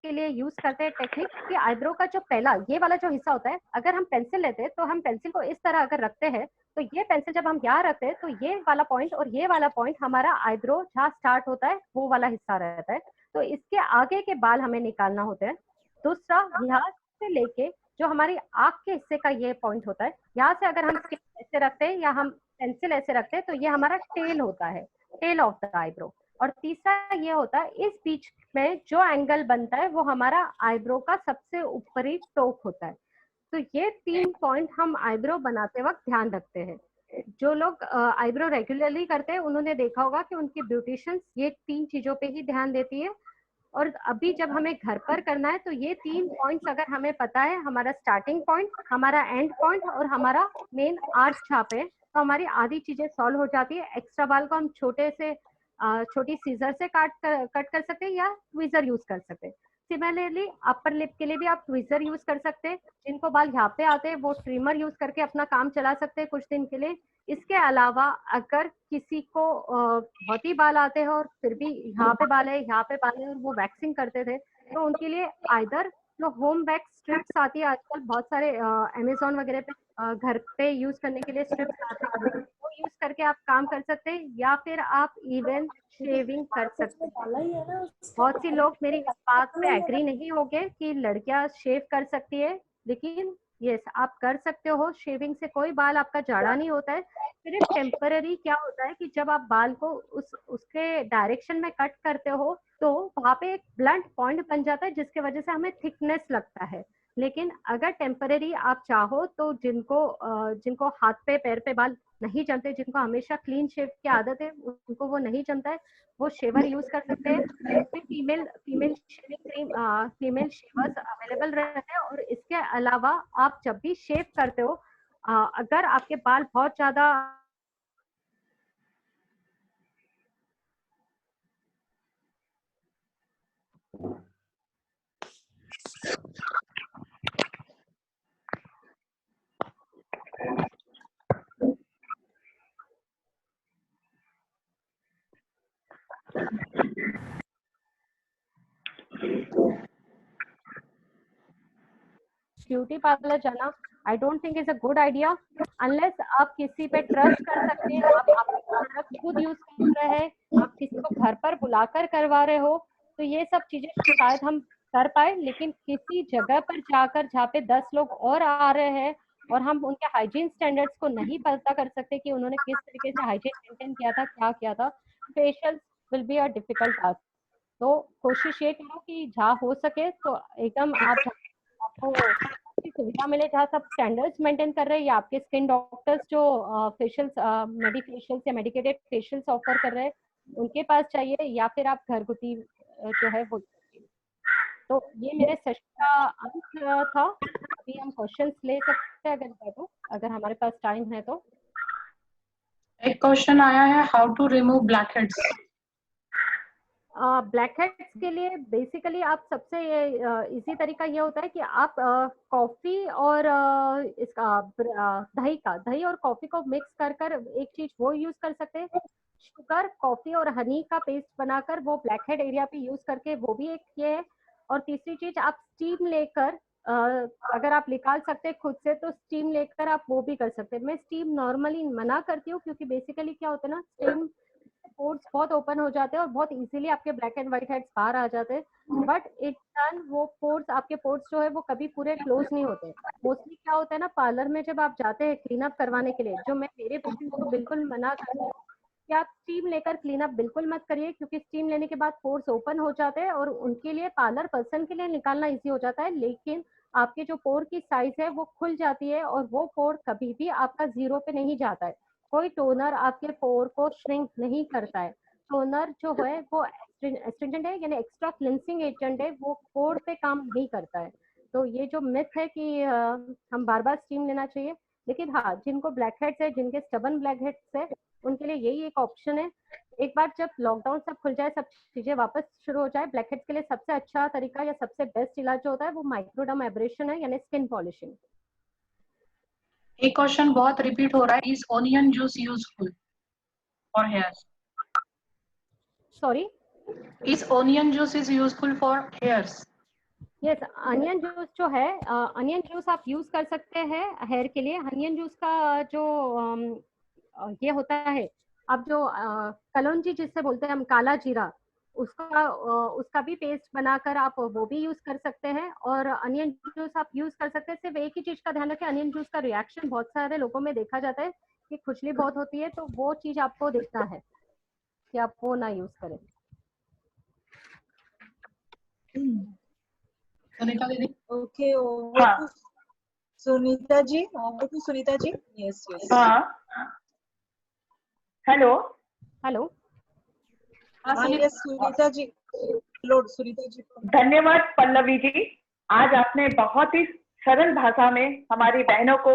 के लिए यूज करते हैं टेक्निक, कि आईब्रो का जो पहला ये वाला जो हिस्सा होता है, अगर हम पेंसिल लेते हैं तो हम पेंसिल को इस तरह अगर रखते हैं, तो ये पेंसिल जब हम यहाँ रखते हैं तो ये वाला पॉइंट और ये वाला पॉइंट हमारा आईब्रो जहाँ स्टार्ट होता है वो वाला हिस्सा रहता है। तो इसके आगे के बाल हमें निकालना होते हैं। दूसरा, यहाँ से लेके जो हमारी आँख के हिस्से का ये पॉइंट होता है, यहाँ से अगर हम स्केल ऐसे रखते हैं या हम पेंसिल ऐसे रखते हैं तो ये हमारा टेल होता है, टेल ऑफ द आईब्रो। और तीसरा ये होता है, इस बीच में जो एंगल बनता है वो हमारा आईब्रो का सबसे ऊपरी टोक होता है। तो ये 3 पॉइंट हम आईब्रो बनाते वक्त ध्यान रखते हैं। जो लोग आईब्रो रेगुलरली करते हैं उन्होंने देखा होगा कि उनकी ब्यूटिशियंस ये 3 चीजों पे ही ध्यान देती है। और अभी जब हमें घर पर करना है तो ये 3 पॉइंट्स अगर हमें पता है, हमारा स्टार्टिंग पॉइंट, हमारा एंड पॉइंट और हमारा मेन आर्च जहाँ पे, तो हमारी आधी चीजें सॉल्व हो जाती है। एक्स्ट्रा बाल को हम छोटी सीजर से कट कर सकते हैं या ट्वीजर यूज कर सकते हैं। सिमिलरली अपर लिप के लिए भी आप ट्वीजर यूज कर सकते हैं। जिनको बाल यहाँ पे आते हैं वो ट्रिमर यूज करके अपना काम चला सकते हैं कुछ दिन के लिए। इसके अलावा अगर किसी को बहुत ही बाल आते हैं और फिर भी यहाँ पे बाल है, यहाँ पे बाल है और वो वैक्सिंग करते थे, तो उनके लिए आइदर जो होम वैक्स स्ट्रिप्स आती है आजकल, बहुत सारे अमेजोन वगैरह पे घर पे यूज करने के लिए स्ट्रिप्स आते हैं, वो यूज करके आप काम कर सकते हैं, या फिर आप इवन शेविंग कर सकते हैं। बहुत सी लोग मेरी इस बात पे एग्री नहीं होंगे कि लड़कियां शेव कर सकती है, लेकिन यस आप कर सकते हो। शेविंग से कोई बाल आपका जाड़ा नहीं होता है, सिर्फ टेम्पररी क्या होता है कि जब आप बाल को उसके डायरेक्शन में कट करते हो तो वहां पे एक ब्लंट पॉइंट बन जाता है जिसके वजह से हमें थिकनेस लगता है। लेकिन अगर टेम्पररी आप चाहो तो जिनको हाथ पे पैर पे बाल नहीं जमते, जिनको हमेशा क्लीन शेव की आदत है, उनको वो नहीं जमता है, वो शेवर यूज कर सकते हैं। Female shaving cream, female shavers available रहते हैं। और इसके अलावा आप जब भी शेव करते हो, अगर आपके बाल बहुत ज्यादा ब्यूटी पार्लर जाना I don't think is a good idea, unless आप किसी पे ट्रस्ट कर सकते हैं, आप अपने प्रोडक्ट खुद यूज कर रहे हैं, आप किसी को घर पर बुलाकर करवा रहे हो, तो ये सब चीजें शायद हम कर पाए। लेकिन किसी जगह पर जाकर जहाँ पे 10 लोग और आ रहे हैं और हम उनके हाइजीन स्टैंडर्ड्स को नहीं पता कर सकते कि उन्होंने किस तरीके से हाइजीन मेंटेन किया था, क्या किया था, facial will be a difficult task. तो कोशिश ये करो कि जहाँ हो सके तो एकदम आपको की सुविधा मिले, जहाँ सब स्टैंडर्ड्स मेंटेन कर रहे हैं, या आपके स्किन डॉक्टर्स जो फेशियल्स, मेडिफेशियल्स या मेडिकेटेड फेशियल्स ऑफर कर रहे हैं उनके पास चाहिए, या फिर आप घरगुती जो है वो। तो ये मेरे सेशन का अंत था। अभी हम क्वेश्चंस ले सकते हैं अगर हमारे पास टाइम है तो। एक क्वेश्चन आया है, how to remove blackheads. Blackheads के लिए बेसिकली आप सबसे इजी तरीका ये होता है कि आप कॉफी और इसका दही और कॉफी को मिक्स कर एक चीज वो यूज कर सकते हैं। शुगर, कॉफी और हनी का पेस्ट बनाकर वो ब्लैक हेड एरिया पे यूज करके वो भी एक ये है। और तीसरी चीज, आप स्टीम लेकर अगर आप निकाल सकते हैं खुद से तो स्टीम लेकर आप वो भी कर सकते हैं। मैं स्टीम नॉर्मली मना करती हूँ क्योंकि बेसिकली क्या होता है ना, स्टीम पोर्स बहुत ओपन हो जाते हैं और बहुत इजीली आपके ब्लैक एंड व्हाइट हेड्स बाहर आ जाते हैं। बट एक टर्न वो पोर्स, आपके पोर्स जो है वो कभी पूरे क्लोज नहीं होते। मोस्टली क्या होता है ना, पार्लर में जब आप जाते हैं क्लीन अप करवाने के लिए, जो मैं मेरे पेशेंट्स को बिल्कुल मना करती हूँ कि आप स्टीम लेकर क्लीन अप बिल्कुल मत करिए, क्योंकि स्टीम लेने के बाद पोर्स ओपन हो जाते हैं और उनके लिए, पार्लर पर्सन के लिए निकालना इजी हो जाता है, लेकिन आपके जो पोर की साइज है वो खुल जाती है और वो पोर कभी भी आपका जीरो पे नहीं जाता है। कोई टोनर आपके पोर को श्रिंक नहीं करता है। टोनर जो है वो एस्ट्रिंजेंट है, यानी एक्स्ट्रा क्लिनसिंग एजेंट है, वो पोर पे काम नहीं करता है। तो ये जो मिथ है कि हम बार बार स्टीम लेना चाहिए, लेकिन हाँ, जिनको ब्लैक हेड्स है, जिनके स्टबन ब्लैक हेड्स है, उनके लिए यही एक ऑप्शन है। एक बार जब लॉकडाउन सब खुल जाए, सब चीजें वापस शुरू हो जाए, ब्लैक हेड्स के लिए सबसे अच्छा तरीका या सबसे बेस्ट इलाज जो होता है वो माइक्रोडर्म एब्रेशन है, यानी स्किन पॉलिशिंग। एक क्वेश्चन बहुत रिपीट हो रहा है, is onion juice useful for hairs? Sorry, is onion juice is useful for hairs? Yes, onion juice जो है, अनियन जूस आप यूज कर सकते हैं हेयर के लिए। अनियन जूस का जो ये होता है, आप जो कलौंजी जिससे बोलते हैं हम, काला जीरा, उसका भी पेस्ट बनाकर आप वो भी यूज कर सकते हैं। और अनियन जूस आप यूज कर सकते हैं। सिर्फ एक ही चीज का ध्यान रखें, अनियन जूस का रिएक्शन बहुत सारे लोगों में देखा जाता है कि खुजली बहुत होती है, तो वो चीज आपको देखना है कि आप वो ना यूज करें। सुनीता दीदी? Okay, over to Sunita ji, over to Sunita ji. Yes yes. हाँ, हेलो हेलो, हाँ यस सुनीता जी, हेलो सुनीता जी। धन्यवाद पल्लवी जी। आज आपने बहुत ही सरल भाषा में हमारी बहनों को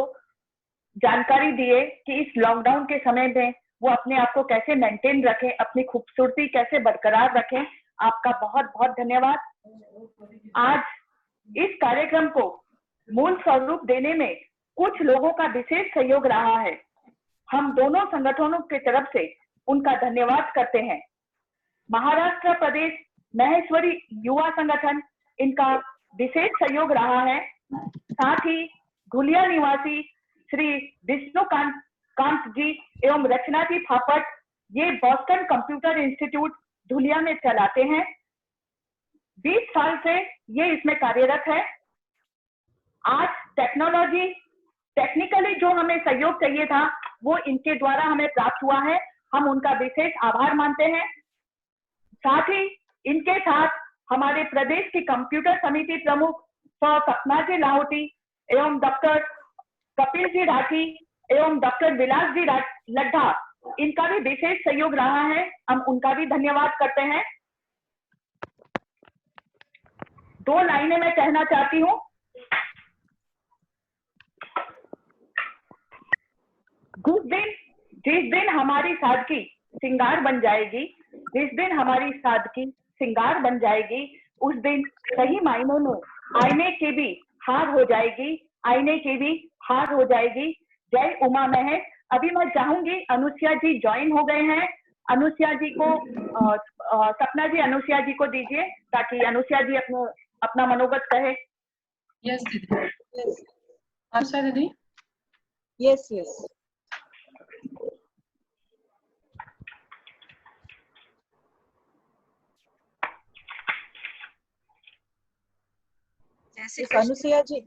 जानकारी दी है कि इस लॉकडाउन के समय में वो अपने आप को कैसे मेंटेन रखें, अपनी खूबसूरती कैसे बरकरार रखें। आपका बहुत बहुत धन्यवाद। आज इस कार्यक्रम को मूल स्वरूप देने में कुछ लोगों का विशेष सहयोग रहा है। हम दोनों संगठनों की तरफ से उनका धन्यवाद करते हैं। महाराष्ट्र प्रदेश महेश्वरी युवा संगठन, इनका विशेष सहयोग रहा है। साथ ही घुलिया निवासी श्री विष्णुकांत जी एवं रचना जी फापट, ये बॉस्टन कंप्यूटर इंस्टीट्यूट धुलिया में चलाते हैं। 20 साल से ये इसमें कार्यरत है। आज टेक्निकली जो हमें सहयोग चाहिए था वो इनके द्वारा हमें प्राप्त हुआ है। हम उनका विशेष आभार मानते हैं। साथ ही इनके साथ हमारे प्रदेश की कंप्यूटर समिति प्रमुख सपना जी लाहौटी एवं डॉक्टर कपिल जी राठी एवं डॉक्टर विलास जी लड्ढा, इनका भी विशेष सहयोग रहा है। हम उनका भी धन्यवाद करते हैं। 2 लाइनें मैं कहना चाहती हूँ। जिस दिन हमारी सादगी सिंगार बन जाएगी, जिस दिन हमारी सादगी सिंगार बन जाएगी, उस दिन सही मायनों में आईने की भी हार हो जाएगी, आईने की भी हार हो जाएगी। जय उमा महेश। अभी मैं चाहूंगी, अनुष्या जी ज्वाइन हो गए हैं। अनुष्या जी को सपना जी अनुष्या जी को दीजिए ताकि अनुष्या जी अपना मनोगत कहे। यस दीदी। अनुष्या दीदी? Yes yes. अनुष्या जी।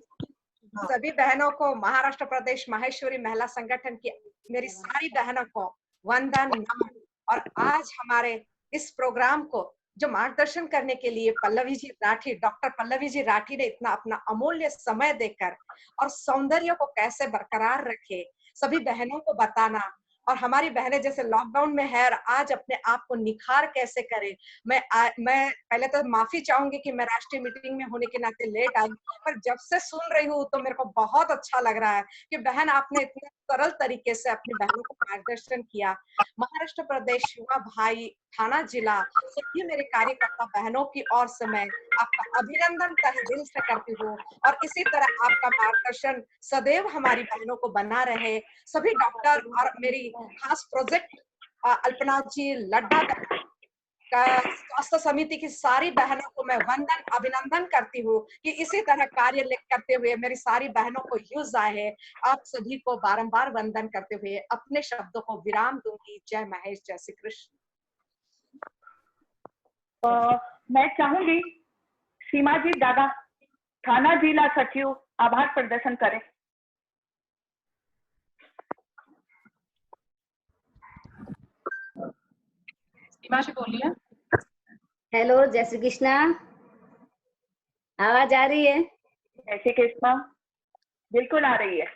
सभी बहनों को महाराष्ट्र प्रदेश माहेश्वरी महिला संगठन की मेरी सारी बहनों को वंदन नमन। और आज हमारे इस प्रोग्राम को जो मार्गदर्शन करने के लिए पल्लवी जी राठी, डॉक्टर पल्लवी जी राठी ने इतना अपना अमूल्य समय देकर और सौंदर्य को कैसे बरकरार रखे, सभी बहनों को बताना, और हमारी बहनें जैसे लॉकडाउन में है आज अपने आप को निखार कैसे करें। मैं पहले तो माफी चाहूंगी कि मैं राष्ट्रीय मीटिंग में होने के नाते लेट आई, पर जब से सुन रही हूँ तो मेरे को बहुत अच्छा लग रहा है कि बहन आपने इतने सरल तरीके से अपनी बहनों को मार्गदर्शन किया। महाराष्ट्र प्रदेश युवा भाई, थाना जिला, सभी मेरे कार्यकर्ता बहनों की ओर से मैं आपका अभिनंदन तहे दिल से करती हूँ और इसी तरह आपका मार्गदर्शन सदैव हमारी बहनों को बना रहे। सभी डॉक्टर और मेरी खास प्रोजेक्ट अल्पना जी लड्ढा स्वास्थ्य समिति की सारी बहनों को मैं वंदन अभिनंदन करती हूँ कि इसी तरह कार्य करते हुए मेरी सारी बहनों को यूज आए। आप सभी को बारंबार वंदन करते हुए अपने शब्दों को विराम दूंगी। जय महेश, जय श्री कृष्ण। मैं चाहूंगी सीमा जी दादा थाना जिला सचिव आभार प्रदर्शन करें। सीमा जी बोलिए। हेलो, जय श्री कृष्णा। आवाज आ रही है? जय श्री कृष्णा, बिल्कुल आ रही है।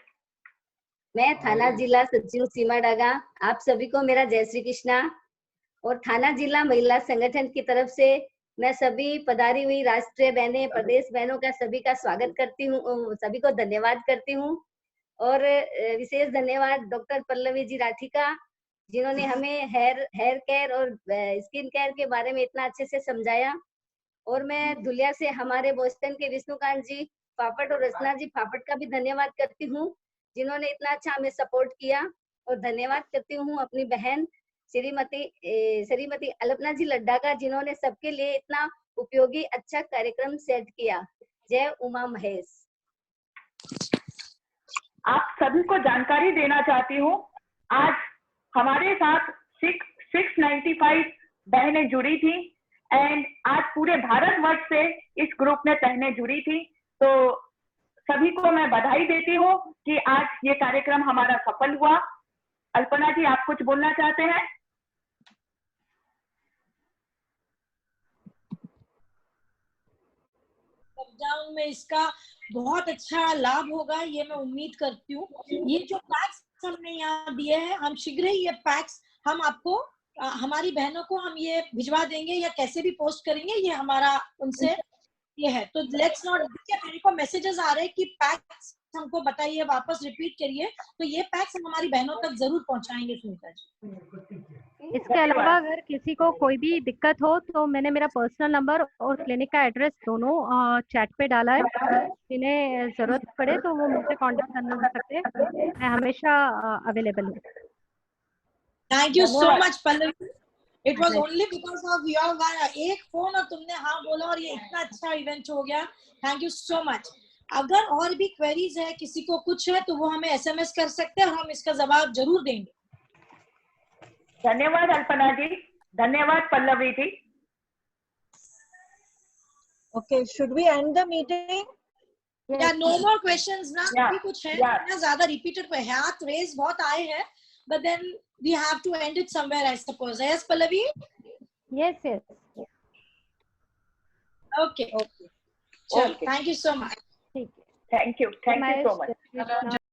मैं थाना जिला सचिव सीमा डागा, आप सभी को मेरा जय श्री कृष्णा। और थाना जिला महिला संगठन की तरफ से मैं सभी पधारी हुई राष्ट्रीय बहनें, प्रदेश बहनों का सभी का स्वागत करती हूँ, सभी को धन्यवाद करती हूँ। और विशेष धन्यवाद डॉक्टर पल्लवी जी राठी का, जिन्होंने हमें हेयर केयर और स्किन केयर के बारे में इतना अच्छे से समझाया। और मैं धुलिया से हमारे बोस्टन के विष्णुकांत जी पापड़ और रचना जी पापड़ का भी धन्यवाद करती हूँ, जिन्होंने इतना अच्छा हमें सपोर्ट किया। और धन्यवाद करती हूँ अपनी बहन श्रीमती अल्पना जी लड्डा का, जिन्होंने सबके लिए इतना उपयोगी अच्छा कार्यक्रम सेट किया। जय उमा महेश। आप सभी को जानकारी देना चाहती हूँ, आज हमारे साथ 695 बहनें जुड़ी थी एंड आज पूरे भारतवर्ष से इस ग्रुप में बहनें जुड़ी थी। तो सभी को मैं बधाई देती हूँ कि आज ये कार्यक्रम हमारा सफल हुआ। अल्पना जी, आप कुछ बोलना चाहते हैं? लॉकडाउन में इसका बहुत अच्छा लाभ होगा, ये मैं उम्मीद करती हूँ। ये जो पैक्स हमने यहाँ दिए हैं, हम शीघ्र ही ये पैक्स हम आपको हमारी बहनों को हम ये भिजवा देंगे या कैसे भी पोस्ट करेंगे, ये हमारा उनसे ये है। तो लेट्स नॉट, मेरे को मैसेजेस आ रहे हैं कि पैक्स हमको बताइए, वापस रिपीट करिए। तो ये पैक्स हम हमारी बहनों तक जरूर पहुंचाएंगे सुनीता जी। इसके अलावा अगर किसी को कोई भी दिक्कत हो तो मैंने मेरा पर्सनल नंबर और क्लिनिक का एड्रेस दोनों चैट पे डाला है। जिन्हें जरूरत पड़े तो वो मुझसे कांटेक्ट कर सकते हैं, मैं हमेशा अवेलेबल हूँ। Thank you so much Pallavi, it was only because of your एक फोन और तुमने हाँ बोला और ये इतना अच्छा इवेंट हो गया। Thank you so much. अगर और भी क्वेरीज है, किसी को कुछ है तो वो हमें एसएमएस कर सकते हैं और हम इसका जवाब जरूर देंगे। धन्यवाद अल्पना जी, धन्यवाद पल्लवी जी। Okay, should we end the meeting? Yeah, no more questions ना। अभी कुछ है ना, ज्यादा रिपीटेड हाथ रेज बहुत आए हैं, but then we have to end it somewhere, I suppose. Yes, Pallavi? Yes. Okay. Chalo, thank you so much. Thank you so much.